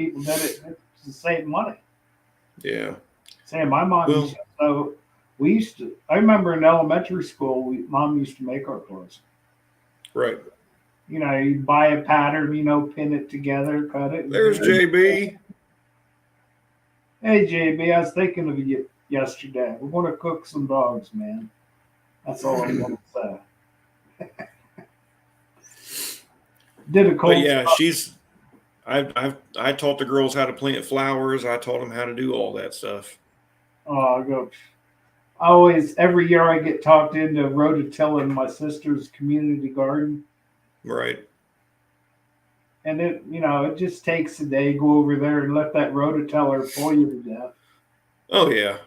to save money. Yeah. Say my mom Well, used to, so we used to. I remember in elementary school, mom used to make our clothes. right. You buy a pattern, pin it together, cut it. There's JB. Hey JB, I was thinking of you yesterday. We're gonna cook some dogs, man. That's all I'm gonna say. Did a But cold. yeah, I taught the girls how to plant flowers. I taught them how to do all that stuff. I go. Every year I get talked into rototilling my sister's community garden. Right. And it just takes a day. Go over there and let that rototiller pull you to death. Oh yeah.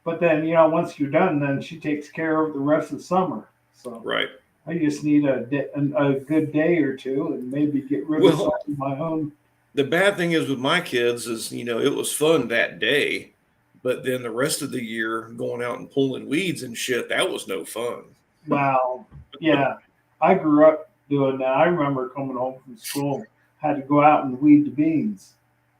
But then, once you're done, then she takes care of the rest of the summer. So Right. I just need a good day or two and maybe get rid of some of my own. The bad thing is with my kids is, it was fun that day, but then the rest of the year going out and pulling weeds and shit, that was no fun. Wow. Yeah. I grew up doing that. I remember coming home from school, had to go out and weed the beans.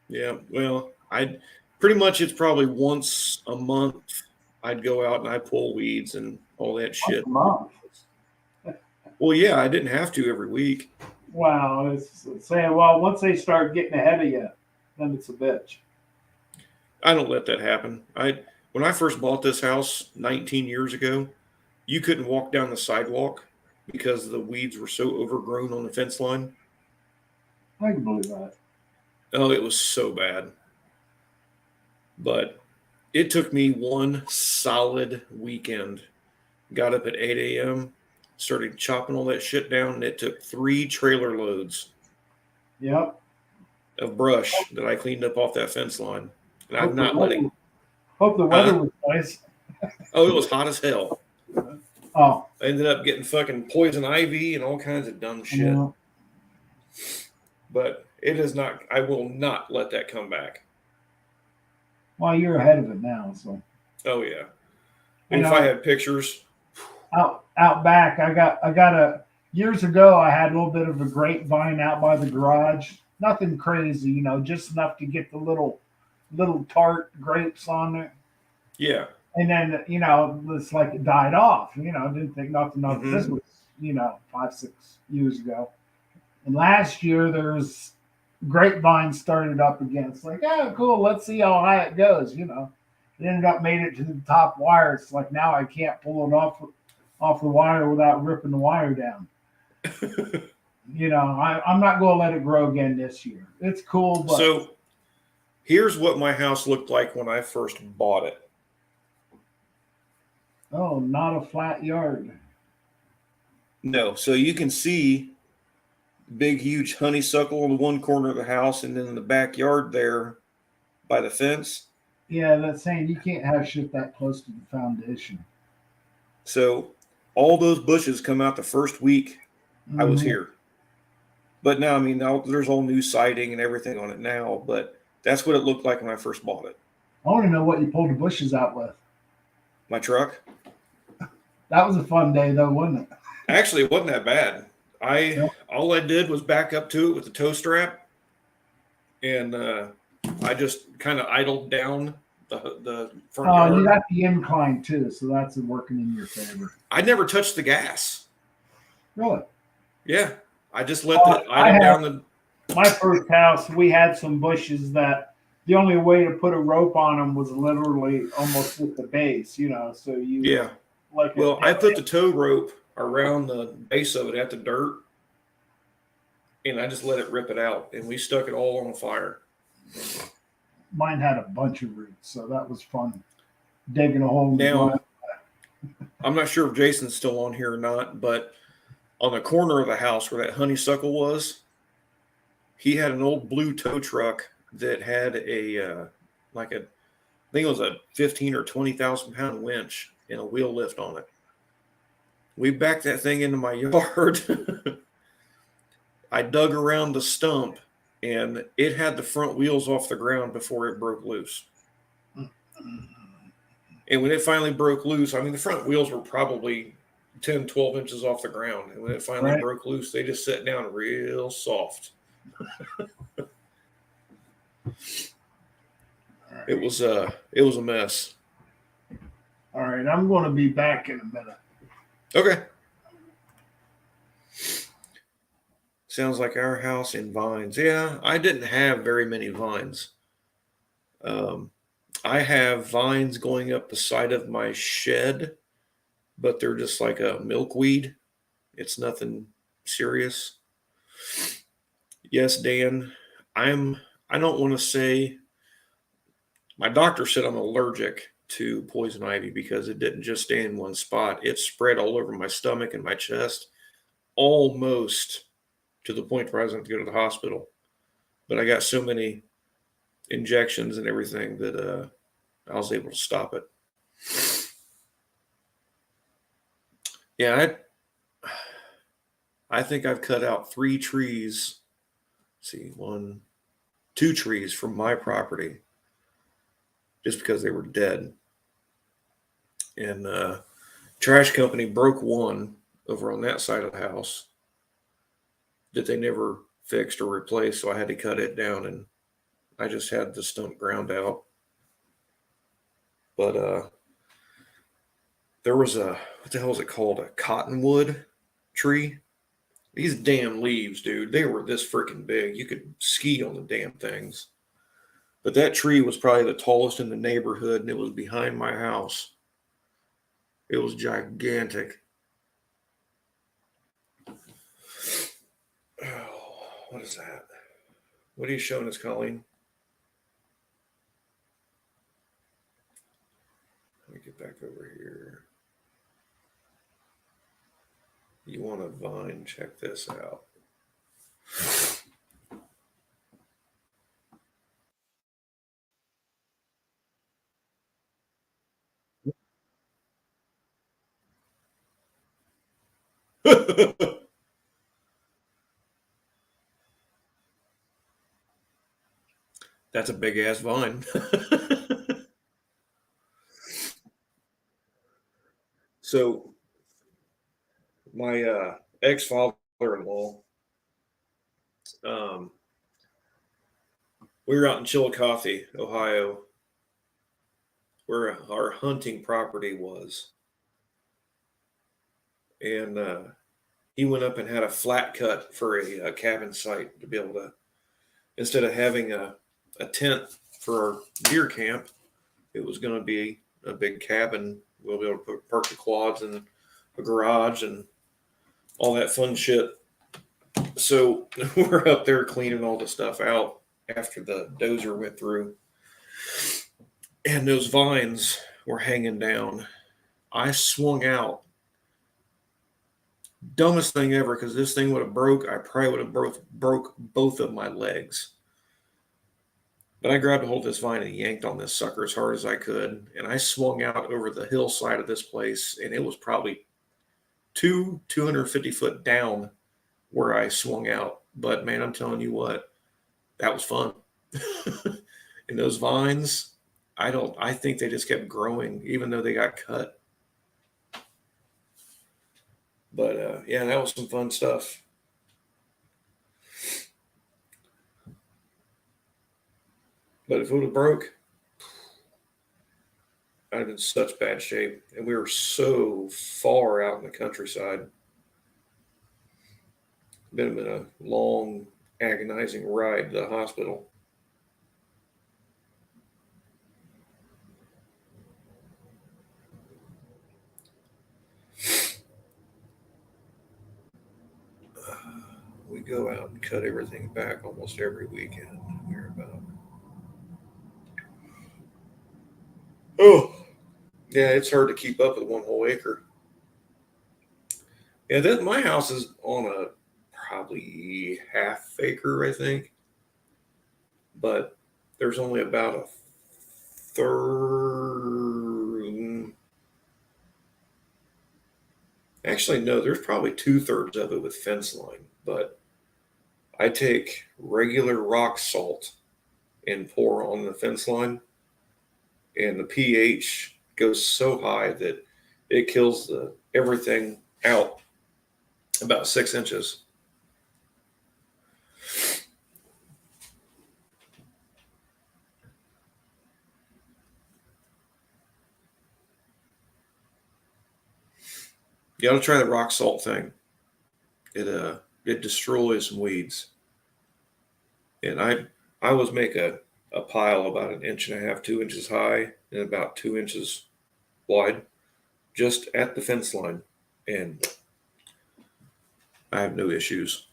Yeah. Well, it's probably once a month I'd go out and I pull weeds and all that shit. Once a month. Well, yeah, I didn't have to every week. Wow. It's saying, well, once they start getting ahead of you, then it's a bitch. I don't let that happen. When I first bought this house 19 years ago, you couldn't walk down the sidewalk because the weeds were so overgrown on the fence line. I can believe that. Oh, it was so bad. But it took me one solid weekend. Got up at 8 a.m., started chopping all that shit down, and it took 3 trailer loads Yep. of brush that I cleaned up off that fence line. And I'm Hope not the letting. Hope the weather was nice. Oh, it was hot as hell. Oh. I ended up getting fucking poison ivy and all kinds of dumb shit. Yeah. But It is not. I will not let that come back. Well, you're ahead of it now, so. Oh yeah. I And if I know. had pictures, Out back, I got a years ago. I had a little bit of a grapevine out by the garage. Nothing crazy, just enough to get the little tart grapes on it. yeah. And then it's like it died off. Didn't think nothing of it. This Mhm. was 5-6 years ago. And last year there's grapevine started up again. It's like, oh, cool. Let's see how high it goes. It ended up made it to the top wire. It's like now I can't pull it off the wire without ripping the wire down. I'm not going to let it grow again this year. It's cool, but So here's what my house looked like when I first bought it. oh, not a flat yard. No, so you can see big, huge honeysuckle in the one corner of the house, and then in the backyard there by the fence. Yeah, that's saying you can't have shit that close to the foundation. So all those bushes come out the first week I was Mhm. here. But now, I mean, now there's all new siding and everything on it now, but that's what it looked like when I first bought it. I want to know what you pulled the bushes out with. My truck. That was a fun day, though, wasn't it? Actually, it wasn't that bad. Yeah. All I did was back up to it with the tow strap, and I just kind of idled down the front Oh, you yard. got the incline too, so that's working in your favor. I never touched the gas. Really? Yeah, I just let I the idle have down the. my first house. We had some bushes that the only way to put a rope on them was literally almost with the base. So you Yeah. like a, Well, I put the tow rope around the base of it at the dirt, and I just let it rip it out, and we stuck it all on fire. mine had a bunch of roots, so that was fun digging a hole in the Now, ground. I'm not sure if Jason's still on here or not, but on the corner of the house where that honeysuckle was, he had an old blue tow truck that had like a, I think it was a 15 or 20,000 pound winch and a wheel lift on it. We backed that thing into my yard. I dug around the stump, and it had the front wheels off the ground before it broke loose. And when it finally broke loose, I mean, the front wheels were probably 10, 12 inches off the ground. And when it finally Right. broke loose, they just sat down real soft. It was a mess. All right, I'm going to be back in a minute. Okay. Sounds like our house in vines. Yeah, I didn't have very many vines. I have vines going up the side of my shed, but they're just like a milkweed. It's nothing serious. Yes, Dan. I don't want to say my doctor said I'm allergic to poison ivy because it didn't just stay in one spot. It spread all over my stomach and my chest, almost to the point where I was going to go to the hospital. But I got so many injections and everything that I was able to stop it. Yeah, I think I've cut out 3 trees. Let's see, 2 trees from my property just because they were dead. And trash company broke one over on that side of the house that they never fixed or replaced, so I had to cut it down, and I just had the stump ground out. But there was what the hell is it called? A cottonwood tree. These damn leaves, dude, they were this freaking big. You could ski on the damn things. But that tree was probably the tallest in the neighborhood, and it was behind my house. It was gigantic. Oh, what is that? What are you showing us, Colleen? Let me get back over here. You want a vine? Check this out. That's a big ass vine. So my ex father-in-law, um, we were out in Chillicothe, Ohio, where our hunting property was, and he went up and had a flat cut for a cabin site to be able to, instead of having a tent for our deer camp, it was going to be a big cabin. We'll be able to park the quads in a garage and all that fun shit. So we're up there cleaning all the stuff out after the dozer went through, and those vines were hanging down. I swung out. Dumbest thing ever, because this thing would have broke. I probably would have broke both of my legs. But I grabbed a hold of this vine and yanked on this sucker as hard as I could, and I swung out over the hillside of this place, and it was probably 250 foot down where I swung out. But man, I'm telling you what, that was fun. And those vines, I think they just kept growing even though they got cut. But yeah, that was some fun stuff. But if it would have broke, I'd have in such bad shape. And we were so far out in the countryside. Been a long, agonizing ride to the hospital. We go out and cut everything back almost every weekend. We're about. Oh, yeah, it's hard to keep up with 1 whole acre. Yeah, my house is on a probably half acre, I think, but there's only about a third. Actually, no, there's probably 2/3 of it with fence line, but I take regular rock salt and pour on the fence line, and the pH goes so high that it kills everything out about 6 inches. You got to try the rock salt thing. It destroys some weeds. And I always make a pile about 1.5 inches, 2 inches high and about 2 inches wide, just at the fence line, and I have no issues.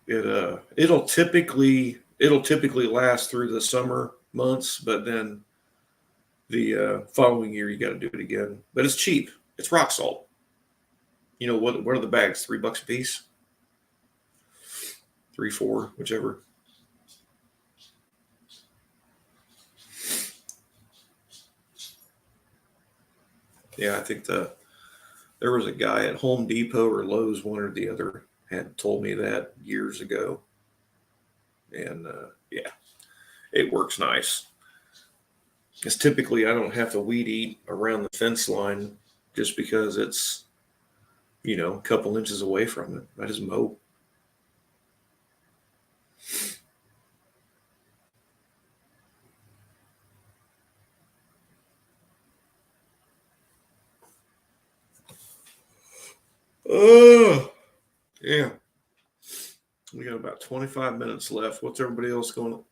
It'll typically last through the summer months, but then the following year you got to do it again. But it's cheap. It's rock salt. You know what are the bags? $3 a piece, 3, 4, whichever. Yeah, I think there was a guy at Home Depot or Lowe's, one or the other, had told me that years ago, and yeah, it works nice. Because typically I don't have to weed eat around the fence line just because it's a couple inches away from it. I just mow. Oh, yeah. We got about 25 minutes left. What's everybody else got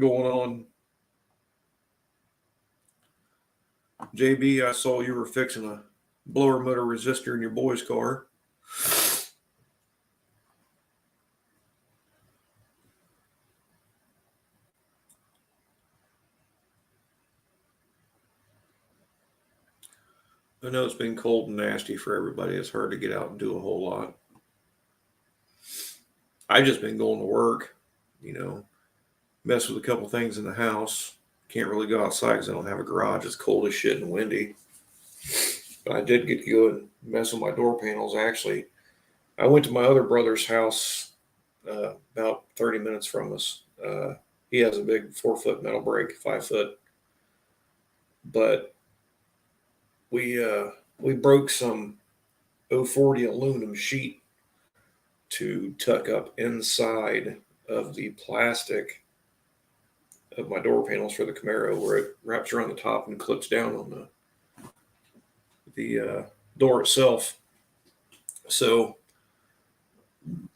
going on? JB, I saw you were fixing a blower motor resistor in your boy's car. I know it's been cold and nasty for everybody. It's hard to get out and do a whole lot. I've just been going to work, mess with a couple things in the house. Can't really go outside because I don't have a garage. It's cold as shit and windy. But I did get to go and mess with my door panels. I actually I went to my other brother's house about 30 minutes from us. He has a big 4-foot metal brake, 5 foot, but we broke some 040 aluminum sheet to tuck up inside of the plastic of my door panels for the Camaro, where it wraps around the top and clips down on the door itself. So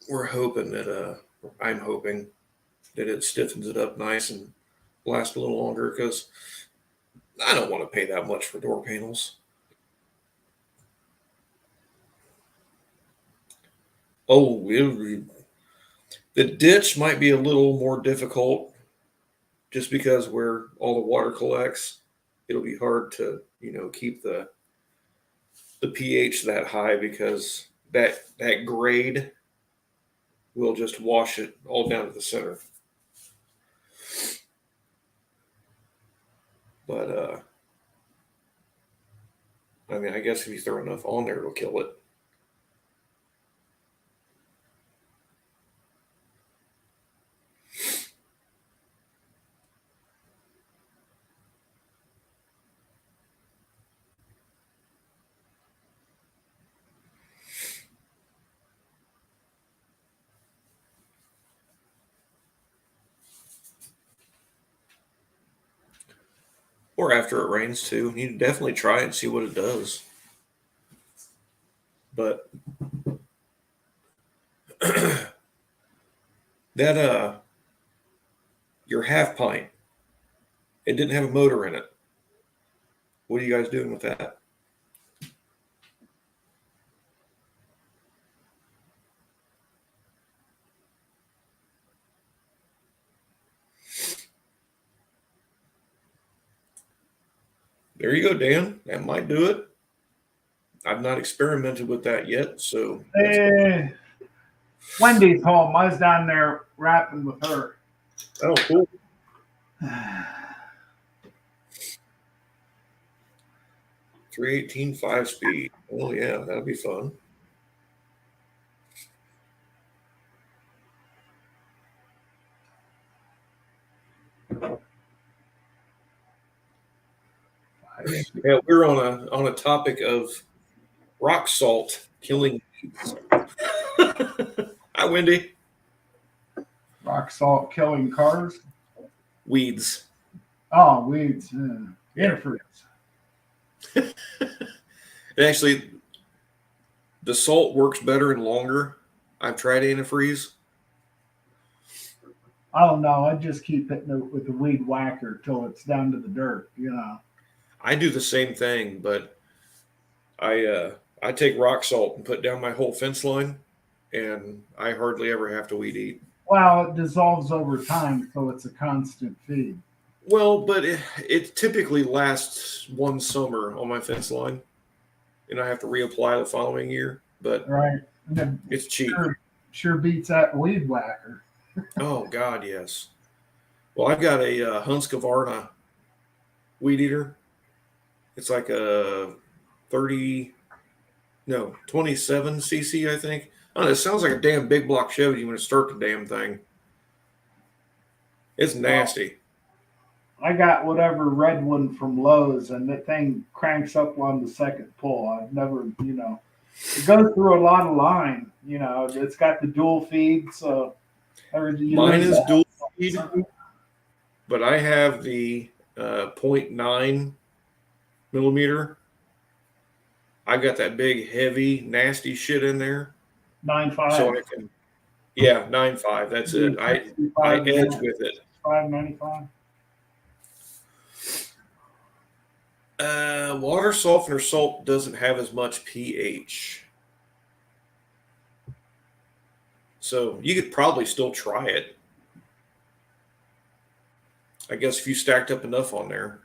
we're hoping that I'm hoping that it stiffens it up nice and lasts a little longer, because I don't want to pay that much for door panels. Oh, the ditch might be a little more difficult just because where all the water collects. It'll be hard to, keep the pH that high, because that grade will just wash it all down to the center. But I mean, I guess if you throw enough on there, it'll kill it. Or after it rains too. You can definitely try it and see what it does. But that your half pint, it didn't have a motor in it. What are you guys doing with that? There you go, Dan. That might do it. I've not experimented with that yet, so Wendy's home. I was down there rapping with her. oh, cool. 318 5-speed. Oh yeah, that'll be fun. Yeah, we're on a topic of rock salt killing weeds. Hi, Wendy. Rock salt killing cars. Weeds. Oh, weeds. Antifreeze. Actually, the salt works better and longer. I've tried antifreeze. I don't know. I just keep hitting it with the weed whacker till it's down to the dirt. I do the same thing, but I take rock salt and put down my whole fence line, and I hardly ever have to weed eat. Well, it dissolves over time, so it's a constant feed. Well, but it typically lasts one summer on my fence line, and I have to reapply the following year. But Right. And then it's cheap. sure beats that weed whacker. Oh God, yes. Well, I've got a Husqvarna weed eater. It's like a 27 cc, I think. I don't know, it sounds like a damn big block Chevy when you start the damn thing. It's nasty. I got whatever red one from Lowe's, and that thing cranks up on the second pull. I've never, it goes through a lot of line. It's got the dual feed, so Mine is dual feed, but I have the 0.9 millimeter. I got that big, heavy, nasty shit in there. 9.5. So I can, 9.5. That's it. I edge with it. 5.95. Water softener salt doesn't have as much pH. So you could probably still try it. I guess if you stacked up enough on there.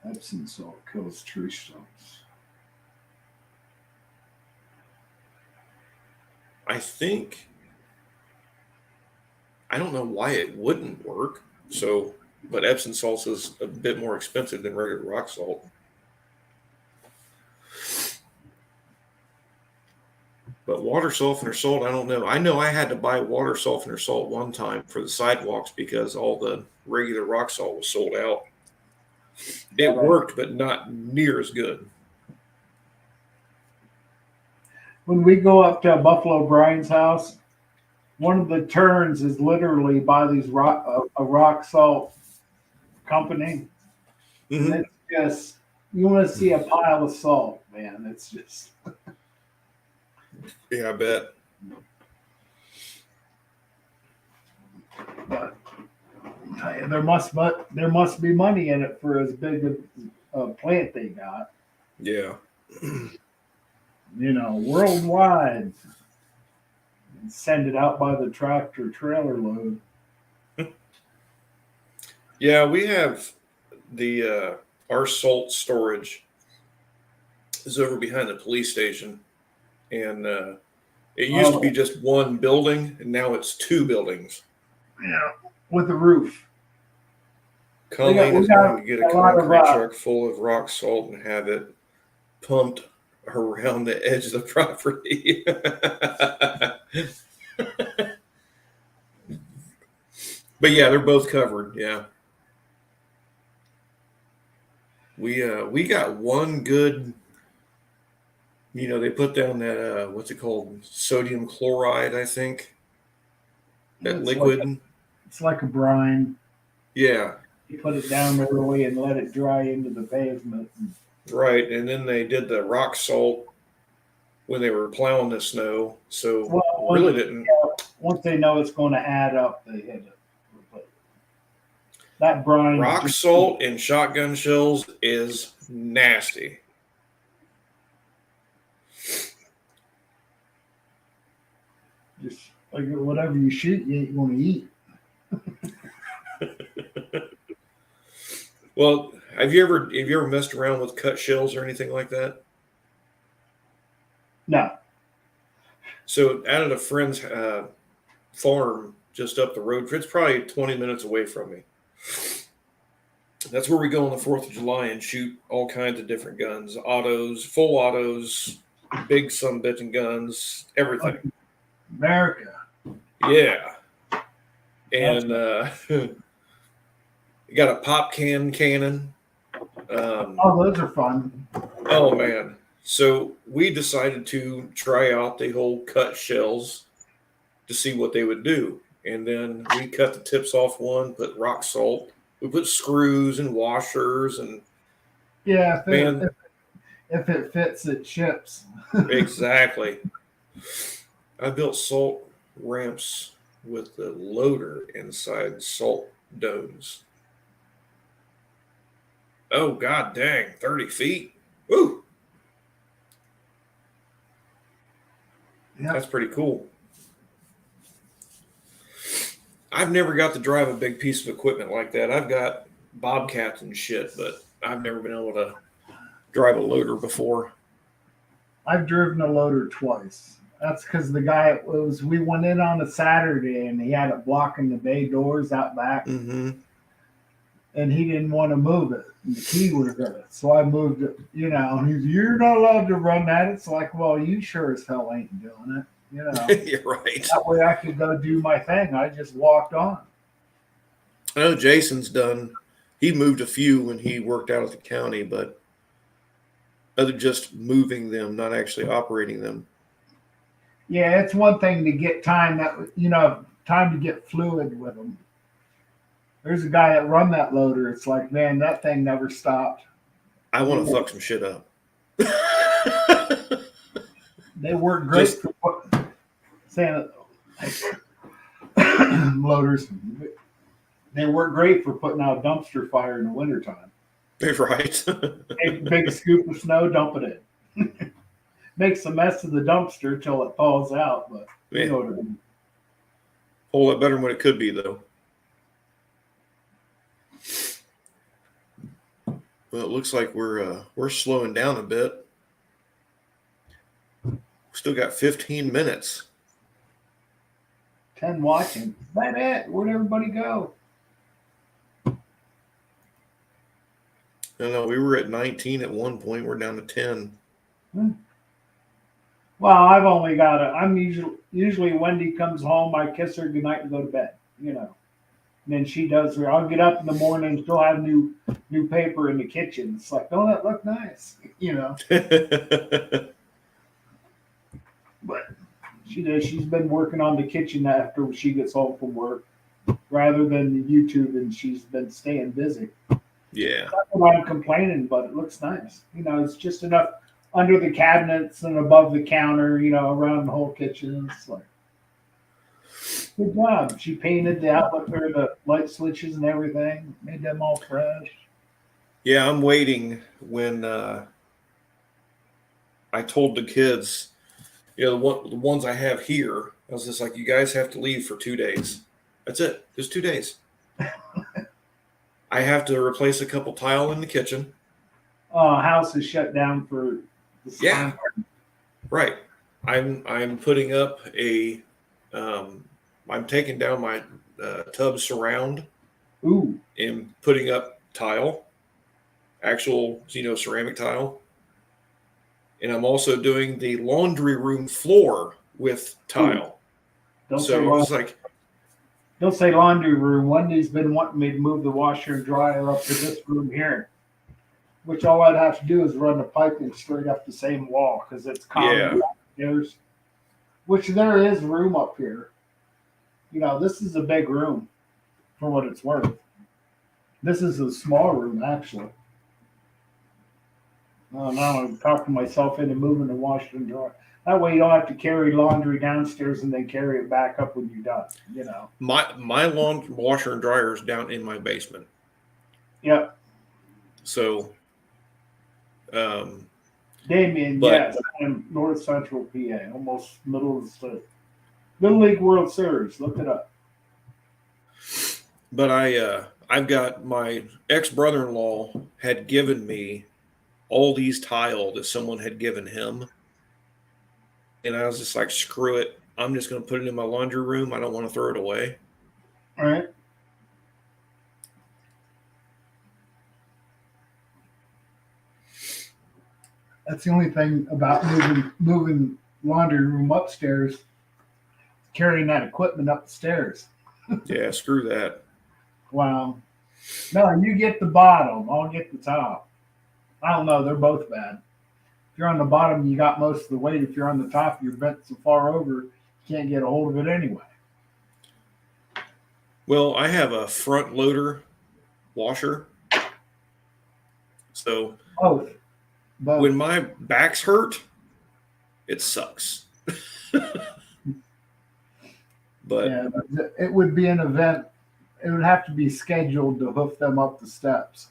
Epsom salt kills tree stumps. I don't know why it wouldn't work. So, but Epsom salt is a bit more expensive than regular rock salt. But water softener salt, I don't know. I know I had to buy water softener salt one time for the sidewalks because all the regular rock salt was sold out. It Right. worked, but not near as good. When we go up to Buffalo Brian's house, one of the turns is literally by these a rock salt company. And Mhm. it's just, you want to see a pile of salt, man. It's just, Yeah, I bet. but there must be money in it for as big a plant they got. Yeah. You know, worldwide. And send it out by the tractor trailer load. Yeah, we have the our salt storage is over behind the police station, and it used to be Oh, just one building, and now it's two buildings. yeah, with the roof. Colleen We is going got to get a a lot of concrete truck full of rock salt and have it pumped around the edge of the property. But yeah, they're both covered. Yeah. We got one good, they put down that what's it called? Sodium chloride, I think. That it's like liquid. it's like a brine. Yeah, You put it down early and let it dry into the pavement. right. And then they did the rock salt when they were plowing the snow. So Well, really didn't. once they know it's going to add up, they hit it. But that brine Rock salt in shotgun shells is nasty. just like whatever you shoot, you ain't going to eat. Well, have you ever messed around with cut shells or anything like that? No, So out at a friend's farm just up the road, it's probably 20 minutes away from me. That's where we go on the 4th of July and shoot all kinds of different guns, autos, full autos, big bitching guns, everything. America. Yeah. That's And you got a pop cannon. oh, those are fun. Oh man. So we decided to try out the whole cut shells to see what they would do. And then we cut the tips off one, put rock salt. We put screws and washers and Yeah, man, if it fits, it ships. exactly. I built salt ramps with the loader inside salt domes. Oh god dang, 30 feet. Woo! Yeah, That's pretty cool. I've never got to drive a big piece of equipment like that. I've got bobcats and shit, but I've never been able to drive a loader before. I've driven a loader twice. That's because the guy we went in on a Saturday and he had it blocking the bay doors out back, Mm-hmm. and he didn't want to move it. And the key was in it, so I moved it. You know, and you're not allowed to run that. It's like, well, you sure as hell ain't doing it. You know, You're right. that way I could go do my thing. I just walked on. I know Jason's done. He moved a few when he worked out at the county, but other just moving them, not actually operating them. Yeah, it's one thing to get time time to get fluid with them. There's a guy that run that loader. It's like, man, that thing never stopped. I want to fuck some shit up. They work great Just- for saying loaders. They work great for putting out a dumpster fire in the wintertime. Right. Big scoop of snow, dump it in. Makes a mess of the dumpster till it thaws out, but you know what I mean. Whole lot better than what it could be, though. Well, it looks like we're slowing down a bit. Still got 15 minutes. 10 watching. Is that it? Where'd everybody go? No, we were at 19 at one point. We're down to 10. Well, I've only got I'm usually Wendy comes home, I kiss her goodnight and go to bed. You know, and then she does her. I'll get up in the morning, she'll have new paper in the kitchen. It's like, don't it look nice? You know, but she does. She's been working on the kitchen after she gets home from work, rather than the YouTube, and she's been staying busy. Yeah. Not that I'm complaining, but it looks nice. You know, it's just enough under the cabinets and above the counter, you know, around the whole kitchen. It's like, good job. She painted the outlet or the light switches and everything, made them all fresh. Yeah, I'm waiting when I told the kids, you know, the ones I have here, I was just like, you guys have to leave for 2 days. That's it. Just 2 days. I have to replace a couple tile in the kitchen. House is shut down for the Yeah. summer. Right. I'm putting up I'm taking down my tub surround Ooh, and putting up tile, actual, ceramic tile. And I'm also doing the laundry room floor with tile. don't say So I was laundry. like, Don't say laundry room. Wendy's been wanting me to move the washer and dryer up to this room here, which all I'd have to do is run the piping straight up the same wall because it's common downstairs. Which there is room up here. You know, this is a big room for what it's worth. This is a small room actually. Now I'm talking myself into moving the washer and dryer. That way you don't have to carry laundry downstairs and then carry it back up when you're done. You know. my lawn washer and dryer is down in my basement. Yep. So Damien, But- yes, I'm North Central PA, almost middle of the state. Little League World Series, look it up. But I've got my ex brother-in-law had given me all these tile that someone had given him, and I was just like, screw it, I'm just going to put it in my laundry room. I don't want to throw it away. All right. That's the only thing about moving laundry room upstairs, carrying that equipment up the stairs. Yeah, screw that. Wow. No, you get the bottom, I'll get the top. I don't know, they're both bad. If you're on the bottom, you got most of the weight. If you're on the top, you're bent so far over, you can't get a hold of it anyway. Well, I have a front loader washer, so Both. when my back's hurt, it sucks. But Yeah, it would be an event. It would have to be scheduled to hoof them up the steps.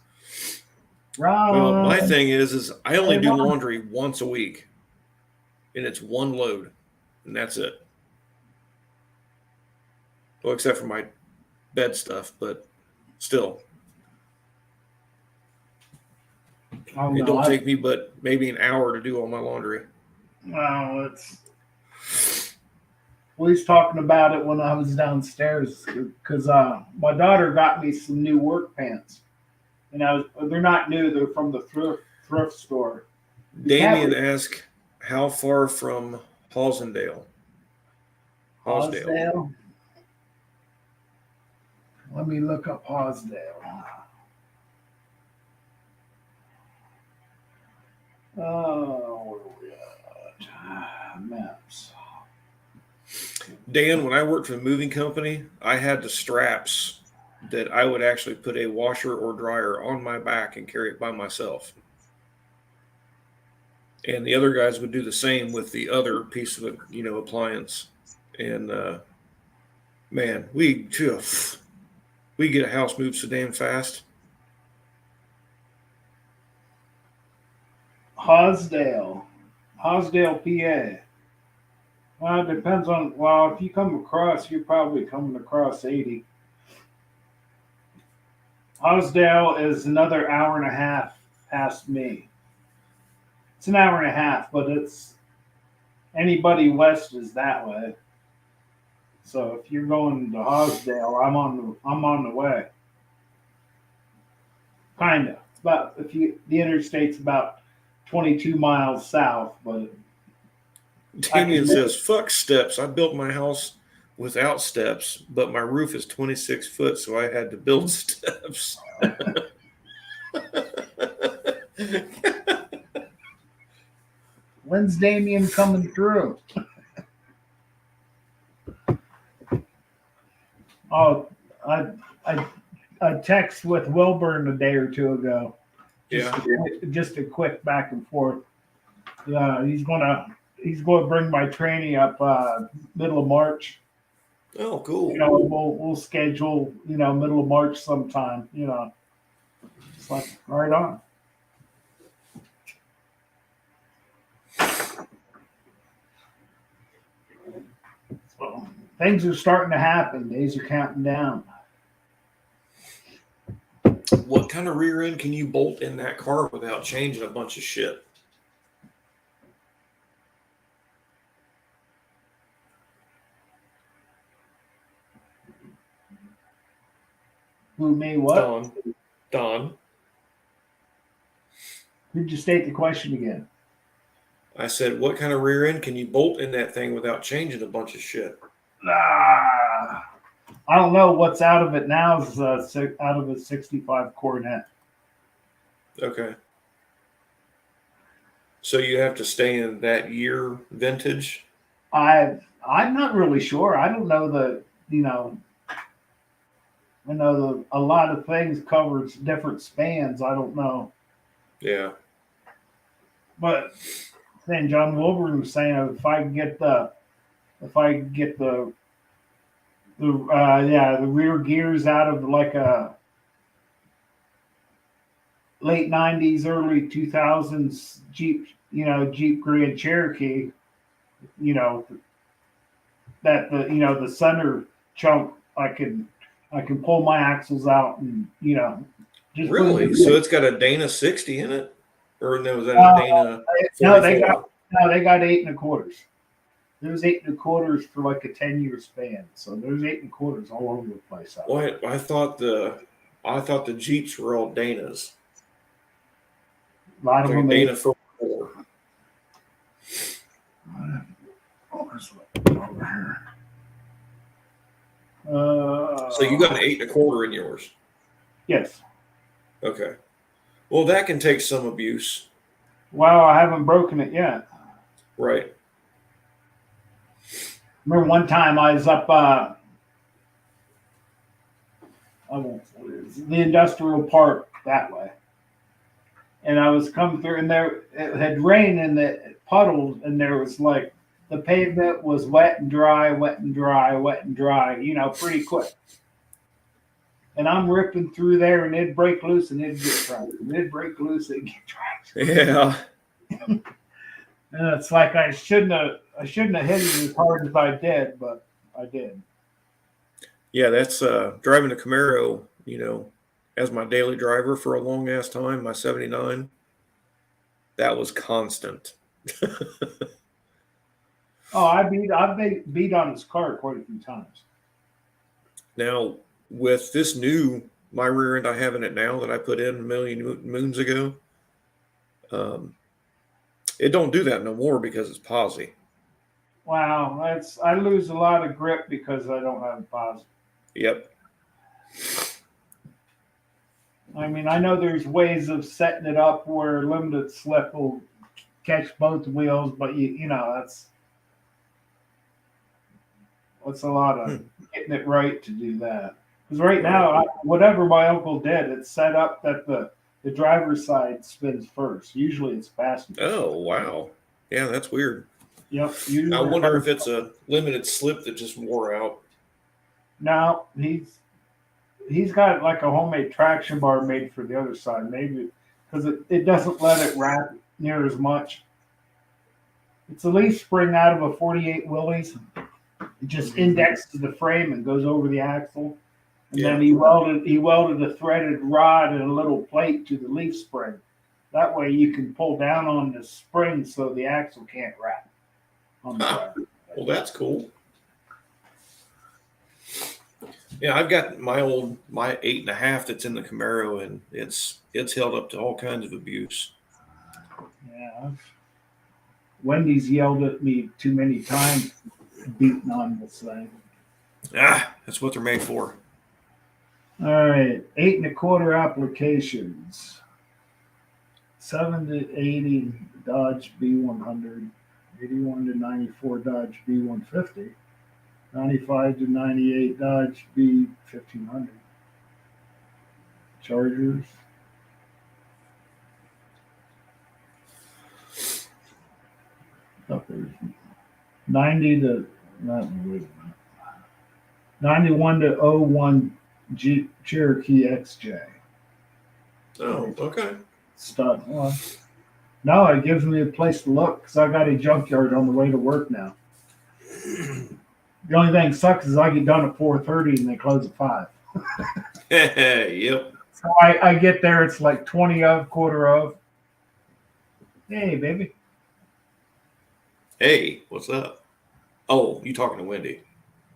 well, my Right. thing is I only do laundry once a week, and it's one load, and that's it. Well, except for my bed stuff, but still, Oh, it no, don't take me but maybe an hour to do all my laundry. well, it's. We was talking about it when I was downstairs because my daughter got me some new work pants, and they're not new. They're from the thrift store. Damien asked, how far from Hosdale? Hosdale. Let me look up Hosdale. Oh, where are we at? Maps. Dan, when I worked for the moving company, I had the straps that I would actually put a washer or dryer on my back and carry it by myself. And the other guys would do the same with the other piece of, appliance. And man, we get a house moved so damn fast. Hosdale, PA. Well, it depends on. Well, if you come across, you're probably coming across 80. Hosdale is another hour and a half past me. It's an hour and a half, but it's anybody west is that way. So if you're going to Hosdale, I'm on the way. Kinda. It's about the interstate's about 22 miles south, but Damien says, fuck steps. I built my house without steps, but my roof is 26 foot, so I had to build steps. When's Damien coming through? Oh, I text with Wilburn a day or two ago. Just a quick back and forth. He's gonna bring my training up middle of March. Oh, cool. You know, we'll schedule, you know, middle of March sometime, you know. It's like right on. So things are starting to happen. Days are counting down. What kind of rear end can you bolt in that car without changing a bunch of shit? Who me what? Don. Could you state the question again? I said, what kind of rear end can you bolt in that thing without changing a bunch of shit? I don't know what's out of it now. Is out of a 65 Coronet. Okay. So you have to stay in that year vintage? I'm not really sure. I don't know I know a lot of things covers different spans. I don't know. Yeah. But then John Wilburn was saying if I could get the rear gears out of like a late 90s, early 2000s Jeep Grand Cherokee, you know, that the center chunk I can pull my axles out and, you know, just really? So it's got a Dana 60 in it? Or no, was that a Dana 44? No, they got 8 1/4. There's 8 1/4 for like a 10-year span. So there's 8 1/4 all over the place. Well, I thought the Jeeps were all Danas. A lot of like them. Dana 44. So you got an 8 1/4 in yours? Yes. Okay. Well, that can take some abuse. Well, I haven't broken it yet. Right. Remember one time I was up the industrial park that way. And I was coming through and there it had rained and the puddles and there was like the pavement was wet and dry, you know, pretty quick. And I'm ripping through there and it'd break loose and it'd get trapped. And it'd break loose and get trapped. Yeah. And it's like I shouldn't have hit it as hard as I did, but I did. Yeah, that's driving a Camaro, you know, as my daily driver for a long ass time, my 79. That was constant. Oh, I've beat on his car quite a few times. Now, with this new, my rear end I have in it now that I put in a million moons ago, it don't do that no more because it's posi. Wow, I lose a lot of grip because I don't have a posi. Yep. I mean, I know there's ways of setting it up where limited slip will catch both wheels, but you know that's a lot of getting it right to do that. Because right now, whatever my uncle did, it's set up that the driver's side spins first. Usually it's passenger. Oh, wow. Yeah, that's weird. Yep. I wonder if it's a limited slip that just wore out. No, he's got like a homemade traction bar made for the other side, maybe because it doesn't let it wrap near as much. It's a leaf spring out of a 48 Willys. It just indexes the frame and goes over the axle. And then he welded a threaded rod and a little plate to the leaf spring. That way you can pull down on the spring so the axle can't wrap on the driver. Well, that's cool. Yeah, I've got my 8.5 that's in the Camaro, and it's held up to all kinds of abuse. Yeah. Wendy's yelled at me too many times, beating on this thing. That's what they're made for. All right, 8 1/4 applications. 7 to 80 Dodge B100, 81 to 94 Dodge B150, 95 to 98 Dodge B1500. Chargers. Up there. 90 to not wait a minute. 91 to 01 Jeep Cherokee XJ. Oh, okay. Stud. Well, no, it gives me a place to look because I got a junkyard on the way to work now. The only thing sucks is I get done at 4:30 and they close at 5. Yep. So I get there, it's like 20 of, quarter of. Hey, baby. Hey, what's up? Oh, you talking to Wendy?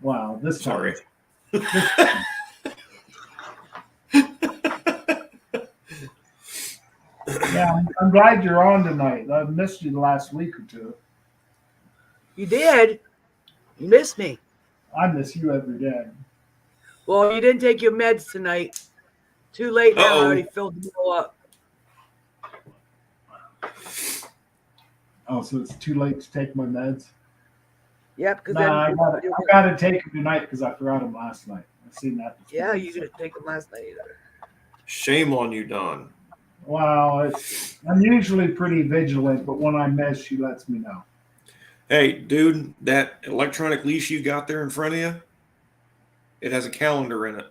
Wow, this time. Sorry. Yeah, I'm glad you're on tonight. I've missed you the last week or two. You did? You missed me. I miss you every day. Well, you didn't take your meds tonight. Too late now. I Uh-oh. already filled them all up. Oh, so it's too late to take my meds? Yep, because Nah, then I gotta take them tonight because I forgot them last night. I seen that. yeah, you didn't take them last night either. Shame on you, Don. Wow, I'm usually pretty vigilant, but when I miss, she lets me know. Hey, dude, that electronic leash you got there in front of you, it has a calendar in it.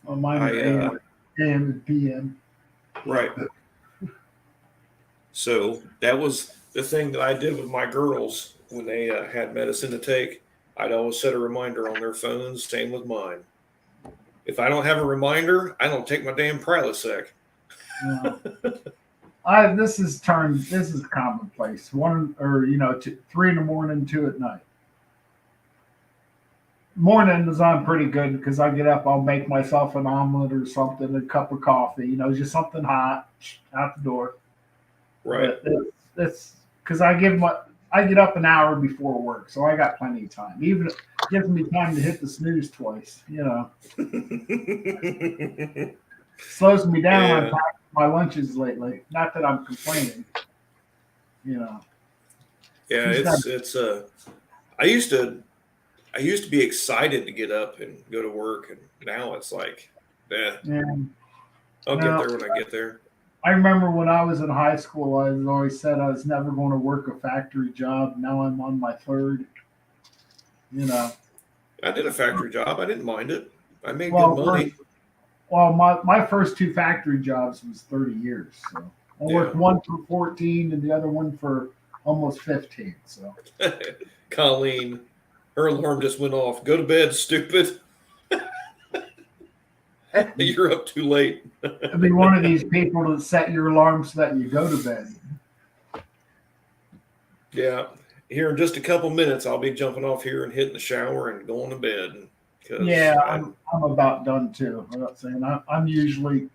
On mine are AM and PM. Right. So that was the thing that I did with my girls when they had medicine to take. I'd always set a reminder on their phones. Same with mine. If I don't have a reminder, I don't take my damn Prilosec. This is commonplace. 1 or 3 in the morning, 2 at night. Morning is on pretty good because I get up, I'll make myself an omelet or something, a cup of coffee, just something hot out the door. Right. But it's because I get up an hour before work, so I got plenty of time. Even if it gives me time to hit the snooze twice, slows me down on packing my lunches lately. Not that I'm complaining, Yeah, it's I used to be excited to get up and go to work, and now it's like, And I'll Now- get there when I get there. I remember when I was in high school, I always said I was never going to work a factory job. Now I'm on my third. I did a factory job. I didn't mind it. I made Well, good money. Well, my first 2 factory jobs was 30 years. So I worked one for 14 and the other one for almost 15. So Colleen, her alarm just went off. Go to bed, stupid. You're up too late. I'd be one of these people that set your alarm so that you go to bed. Yeah. Here in just a couple minutes, I'll be jumping off here and hitting the shower and going to bed. Yeah, I'm about done too. I'm not saying I'm usually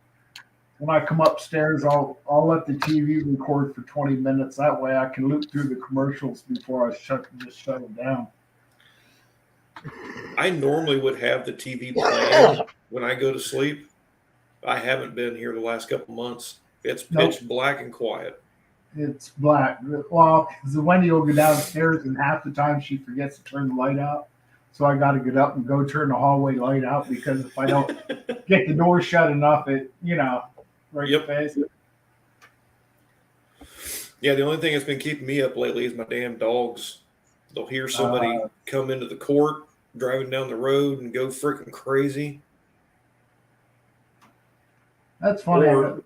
when I come upstairs, I'll let the TV record for 20 minutes. That way, I can loop through the commercials before I shut it down. I normally would have the TV playing when I go to sleep. I haven't been here the last couple months. It's pitch black and quiet. It's black. Well, because Wendy will go downstairs and half the time she forgets to turn the light out. So I got to get up and go turn the hallway light out because if I don't get the door shut enough, it, right in the face. Yeah, the only thing that's been keeping me up lately is my damn dogs. They'll hear somebody come into the court driving down the road and go freaking crazy. That's funny. Or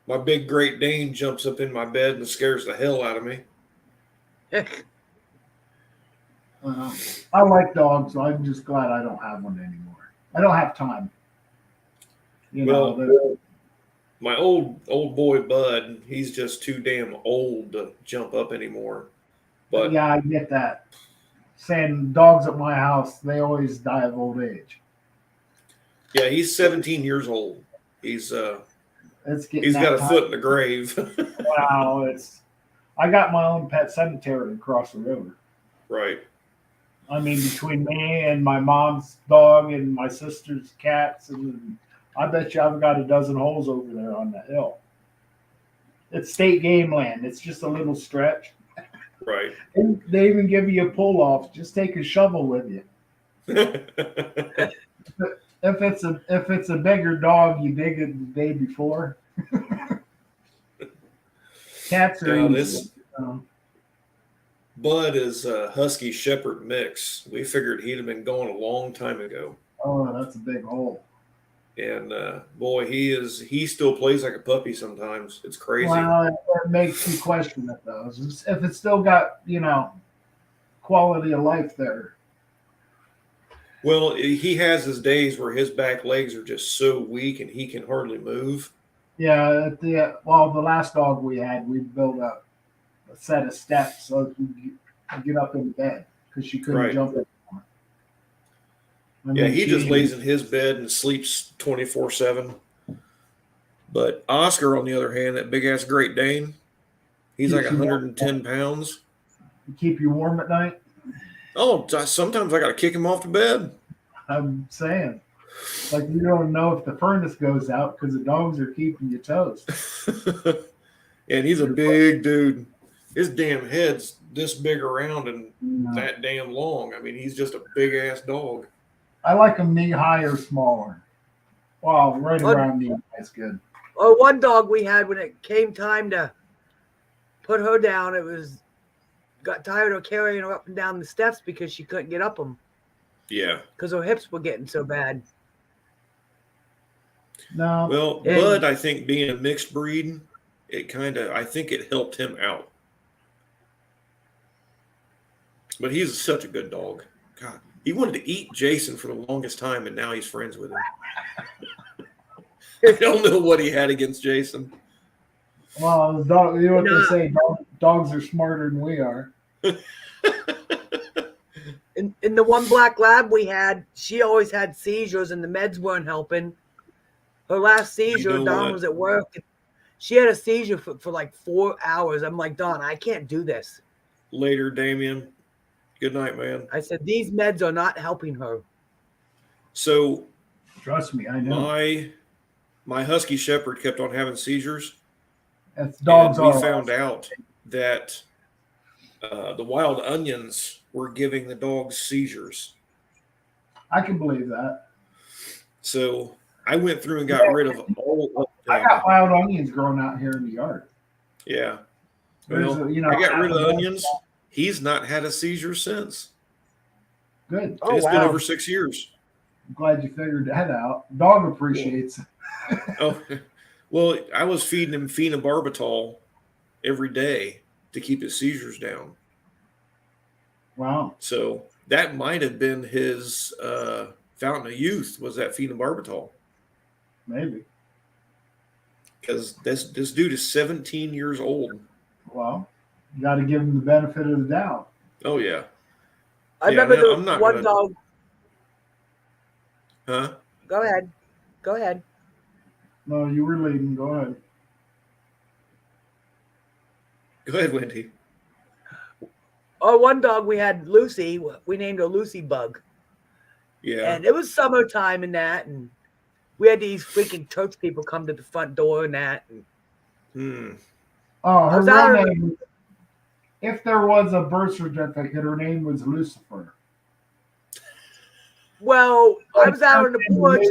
my big Great Dane jumps up in my bed and scares the hell out of me. I like dogs. So I'm just glad I don't have one anymore. I don't have time. My old boy Bud, he's just too damn old to jump up anymore. But yeah, I get that. Saying dogs at my house, they always die of old age. yeah, he's 17 years old. He's It's getting. He's got that a time. foot in the grave. Wow, it's. I got my own pet cemetery across the river. Right. I mean, between me and my mom's dog and my sister's cats, and I bet you I've got a dozen holes over there on the hill. It's state game land. It's just a little stretch. Right. And they even give you a pull off. Just take a shovel with you. If it's a bigger dog, you dig it the day before. Cats are Now easy. this Bud is a Husky Shepherd mix. We figured he'd have been gone a long time ago. Oh, that's a big hole. And boy, he still plays like a puppy sometimes. It's crazy. Well, it makes you question it though. If it's still got quality of life there. Well, he has his days where his back legs are just so weak and he can hardly move. Yeah, the last dog we had, we built up a set of steps so you could get up in bed because she couldn't Right. jump anymore. I Yeah, mean, he just lays in his bed and sleeps 24/7. But Oscar, on the other hand, that big ass Great Dane, he's like 110 pounds. keep you warm at night. Oh, sometimes I got to kick him off the bed. I'm saying, like you don't know if the furnace goes out because the dogs are keeping you toast. And he's a big dude. His damn head's this big around and No. that damn long. I mean, he's just a big ass dog. I like them knee high or smaller. Wow, right What? around knee high is good. Or one dog we had when it came time to put her down, got tired of carrying her up and down the steps because she couldn't get up them Yeah. because her hips were getting so bad. No, Well, Yeah. Bud, I think being a mixed breed, I think it helped him out. But he's such a good dog. God, he wanted to eat Jason for the longest time, and now he's friends with him. I don't know what he had against Jason. well, the dog. You know what No. they say? Dogs are smarter than we are. In the one black lab we had, she always had seizures and the meds weren't helping. Her last seizure, know Dawn what? was at work. She had a seizure for like 4 hours. I'm like, Dawn, I can't do this. Later, Damien. Good night, man. I said, these meds are not helping her. So Trust me, I know. my Husky Shepherd kept on having seizures. That's dogs and we are. found out that the wild onions were giving the dogs seizures. I can believe that. So I went through and got rid of all of I them. got wild onions growing out here in the yard. Yeah. There's Well, a, I got rid of the apple- onions. He's not had a seizure since. Good. Oh, It's been wow. over 6 years. I'm glad you figured that out. Dog appreciates it. Oh, well, I was feeding him phenobarbital every day to keep his seizures down. Wow. So that might have been his fountain of youth, was that phenobarbital. Maybe. Because this dude is 17 years old. Well, you got to give him the benefit of the doubt. Oh, yeah. I Yeah, remember no, the I'm not one gonna- dog. Huh? Go ahead. Go ahead. No, you were leading. Go ahead. Go ahead, Wendy. Oh, one dog we had, Lucy. We named her Lucy Bug. Yeah. And it was summertime and that. And we had these freaking church people come to the front door and that. And Oh, her Was that real her- name. If there was a birth certificate, her name was Lucifer. well, I was out on the porch.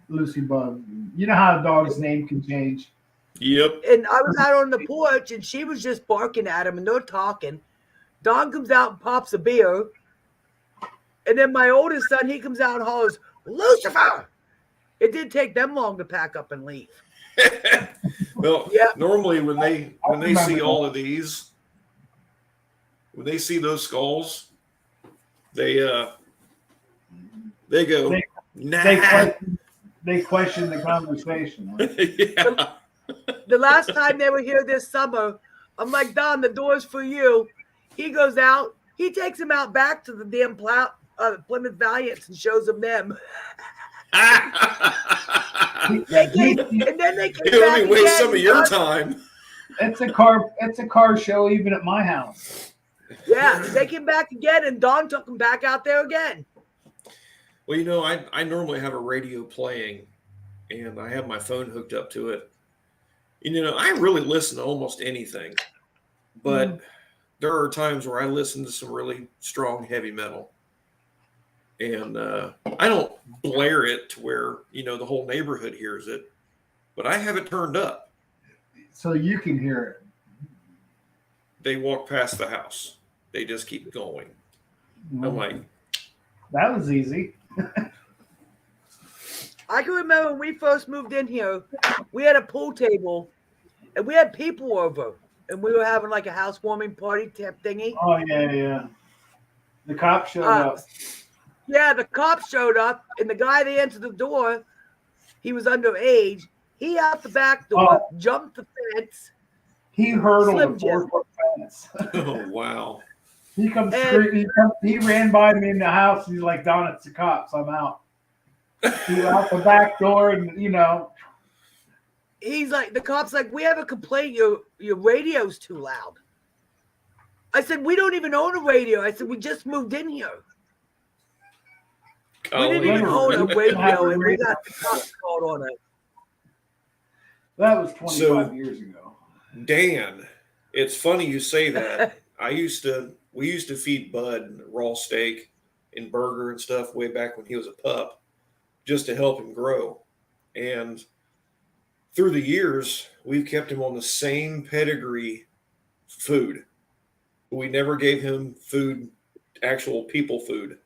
Lucy Bug. You know how a dog's name can change. Yep. And I was out on the porch, and she was just barking at him, and they're talking. Don comes out and pops a beer. And then my oldest son, he comes out and hollers, Lucifer! It didn't take them long to pack up and leave. Well, Yeah. normally when they remember see all that. of these, when they see those skulls, they go, They- nah. They question the conversation. Right? Yeah. The last time they were here this summer, I'm like, Don, the door's for you. He goes out. He takes him out back to the damn Plymouth Valiants and shows them. They came, and then they came Here, back let me waste again, some of your Don- time. It's a car show even at my house. Yeah, they came back again, and Don took them back out there again. Well, you know, I normally have a radio playing, and I have my phone hooked up to it. And, you know, I really listen to almost anything, but there are times where I listen to some really strong heavy metal, and I don't blare it to where, you know, the whole neighborhood hears it, but I have it turned up. So you can hear it. They walk past the house. They just keep going. I'm like, That was easy. I can remember when we first moved in here, we had a pool table, and we had people over, and we were having like a housewarming party type thingy. Oh yeah. The cop showed up. Yeah, the cops showed up, and the guy that answered the door, he was underage. He out the back door, jumped the fence. He hurdled Slim a Jim. 4-foot fence. oh, wow. He comes And- screaming. He ran by me in the house. He's like, "Don, it's the cops. I'm out." He was out the back door, and you know, He's like, the cop's like, we have a complaint. Your radio's too loud. I said, we don't even own a radio. I said, we just moved in here. We didn't even own a radio, and we got the cops called on it. that was 25 So- years ago. Dan, it's funny you say that. We used to feed Bud raw steak and burger and stuff way back when he was a pup, just to help him grow. And through the years, we've kept him on the same pedigree food. We never gave him food, actual people food.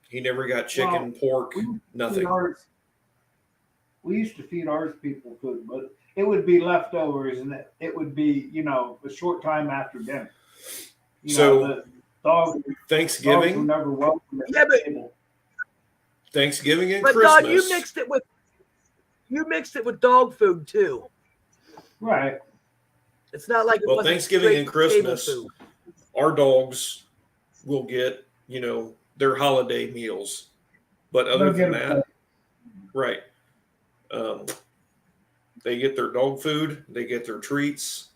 He never got chicken, pork, nothing. We used to feed ours people food, but it would be leftovers, and it would be, you know, a short time after dinner. You So, know, the dogs were Thanksgiving, never welcome at Yeah, the but- table. Thanksgiving and But Christmas. Don, you mixed it with dog food too. Right. It's not like it Well, wasn't Thanksgiving straight and table Christmas, food. our dogs will get, you know, their holiday meals. But other They'll than get a that, right. They get their dog food, they get their treats.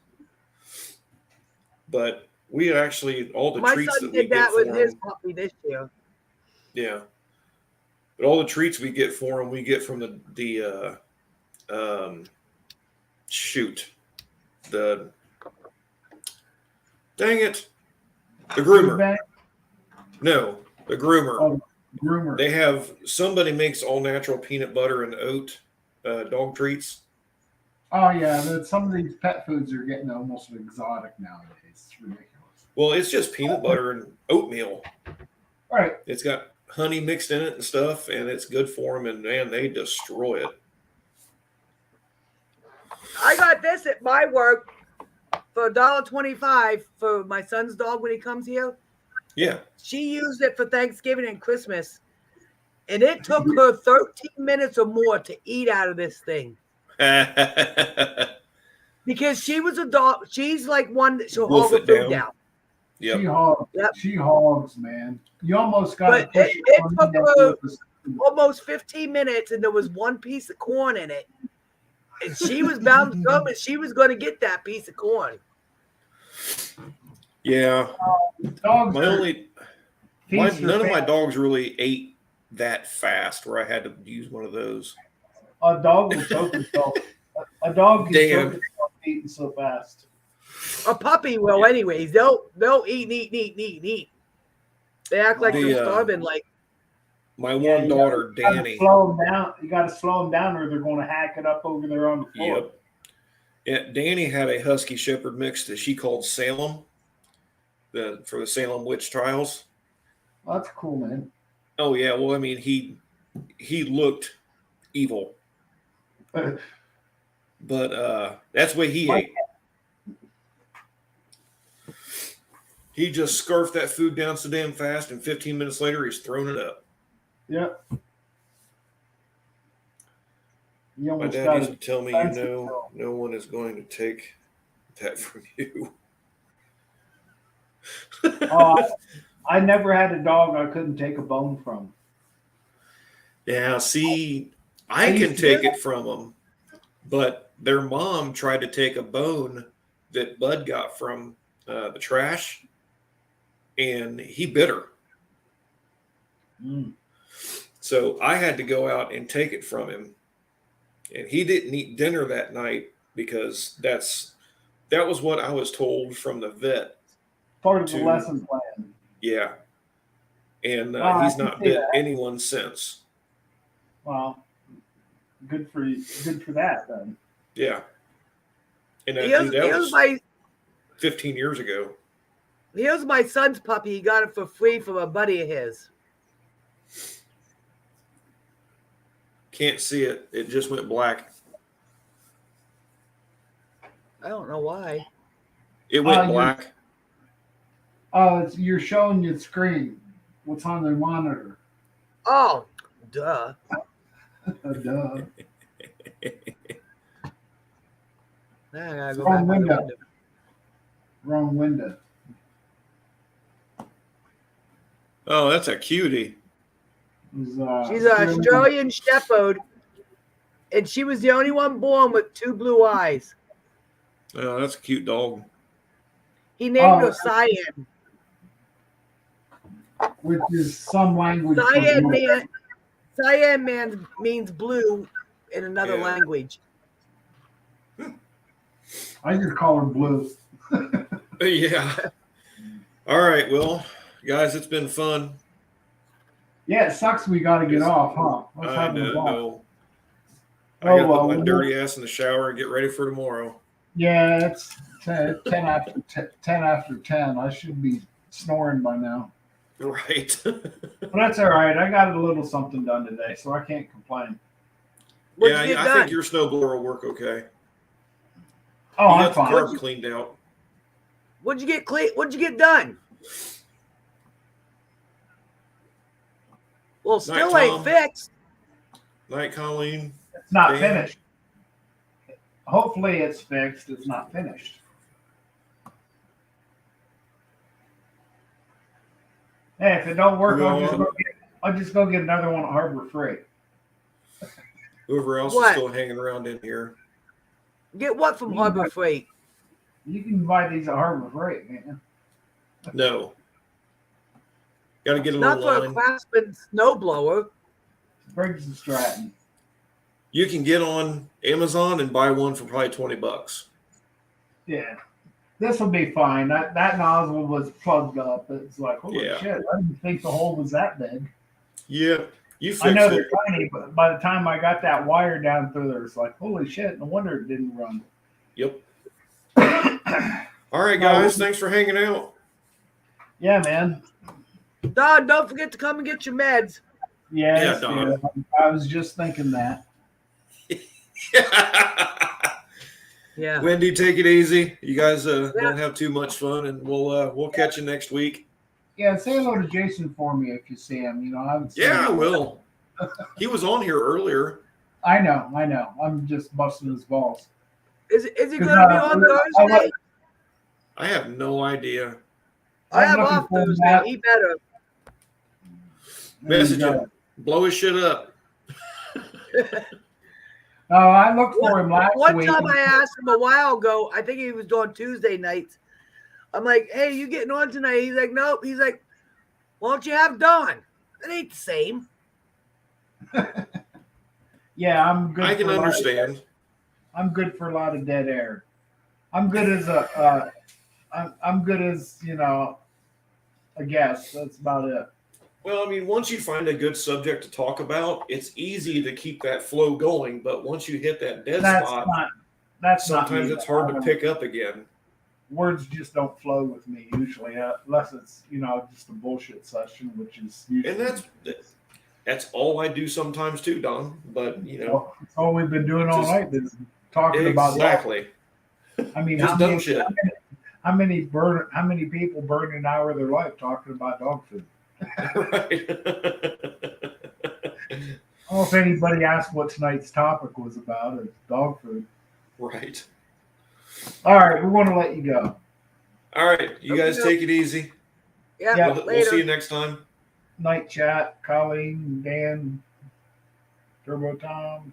But we actually, all the My treats son that we did that get with for his them, puppy this year. yeah. But all the treats we get for them, we get from dang it, the groomer. Bang, No, the groomer. Oh. groomer. They have somebody makes all natural peanut butter and oat dog treats. Oh yeah, some of these pet foods are getting almost exotic nowadays. It's ridiculous. Well, it's just peanut butter and oatmeal. Right. It's got honey mixed in it and stuff, and it's good for them. And man, they destroy it. I got this at my work for $1.25 for my son's dog when he comes here. Yeah. She used it for Thanksgiving and Christmas, and it took her 13 minutes or more to eat out of this thing. Because she was a dog. She's like one that she'll Wolf hog her it food down. down. Yep. She hogs. Yep. She hogs, man. You almost got to But push it on took that her- with Almost 15 minutes, and there was one piece of corn in it. And she was bound to come, and she was going to get that piece of corn. Yeah. dogs. My are only, feast or none of my famine. dogs really ate that fast where I had to use one of those. A dog will choke himself. A dog can Dan. choke himself eating so fast. A puppy will, anyways. They'll eat. They act like The, they're starving. Like, My Yeah, one you daughter, gotta Danny. slow them down. You got to slow them down, or they're going to hack it up over there on the floor. Yep. Yeah, Danny had a Husky Shepherd mix that she called Salem, for the Salem witch trials. Well, that's cool, man. Oh yeah, well I mean he looked evil, but that's the way he ate. He just scarfed that food down so damn fast, and 15 minutes later he's thrown it up. Yep. You My almost dad got used to it. tell me, That's no one is going to take that from you. Oh, I never had a dog I couldn't take a bone from. Yeah, see, I I used can to take do it from them, but their mom tried to take a bone that Bud got from the trash, and he bit her. Mm. So I had to go out and take it from him, and he didn't eat dinner that night because that was what I was told from the vet. Part of the To lesson plan. Yeah, and I he's can not see bit that. anyone since. Well, good for you. Good for that then. Yeah, and dude, Here's that here's was my 15 years ago. here's my son's puppy. He got it for free from a buddy of his. Can't see it. It just went black. I don't know why. It went you're black. you're showing your screen. What's on the monitor? Oh, duh. Duh. Now I gotta go Wrong back to the window. window. Wrong window. Oh, that's a cutie. It was, She's an Australian Shepherd, and she was the only one born with 2 blue eyes. Oh, that's a cute dog. He named Oh. her Cyan. which is some language. for Cyan blue. man, Cyan man means blue in another Yeah. language. I just call her Blue. Yeah. All right. Well, guys, it's been fun. Yeah, it sucks we got to get Yes. off, huh? Let's I have a know. ball. I gotta well, put my dirty ass in the shower and get ready for tomorrow. Yeah, it's 10 after 10. I should be snoring by now. Right. But that's all right. I got a little something done today, so I can't complain. What'd yeah, you get I done? think your snowblower will work okay. Oh, You I'm got the fine. carb cleaned out. What'd you get clean? What'd you get done? Well, still Night, ain't Tom. fixed. Night, Colleen. It's not Dan. finished. Hopefully it's fixed. It's not finished. Hey, if it don't work, I'll just go get another one at Harbor Freight. Whoever else What? is still hanging around in here. Get what from Harbor Freight? You can buy these at Harbor Freight, man. No. Got to get a Not little for a line. Craftsman snowblower. Briggs and Stratton. You can get on Amazon and buy one for probably $20. Yeah. This will be fine. That nozzle was plugged up. It's like, holy Yeah. shit, I didn't think the hole was that big. Yeah, you I know fixed they're it. tiny, but by the time I got that wire down through there, it's like, holy shit, no wonder it didn't run. Yep. All right, guys. Thanks for hanging out. Yeah, man. Don, don't forget to come and get your meds. Yes, Yeah, Don. I was just thinking that. Yeah. Wendy, take it easy. You guys don't have too much fun, and we'll catch you next week. Yeah, say hello to Jason for me if you see him. You know, I haven't seen Yeah, I him. will. He was on here earlier. I know. I'm just busting his balls. Is he going to be Because, on I Thursday? I have no idea. I I'm have looking off for Thursday. that. He better. Message And, him. Blow his shit up. Oh, I looked for him last One week. time I asked him a while ago, I think he was doing Tuesday nights. I'm like, hey, you getting on tonight? He's like, nope. He's like, why don't you have Dawn? It ain't the same. Yeah, I'm good. I can for a lot of- understand. I'm good for a lot of dead air. I'm good as I'm good as a guest. That's about it. Well, I mean, once you find a good subject to talk about, it's easy to keep that flow going. But once you hit that dead That's spot, not. That's not sometimes me. it's hard to pick up again. Words just don't flow with me usually, unless it's just a bullshit session, which is usually. And that's all I do sometimes too, Don. But Well, that's all we've been doing all Just- night is talking about. exactly. I mean, Just dumb shit. How many people burn an hour of their life talking about dog food? Right. I don't know if anybody asked what tonight's topic was about. It's dog food. Right. All right, we want to let you go. All right. You guys take it easy. Yeah, Yeah. We'll later. see you next time. Night chat, Colleen, Dan, Turbo Tom.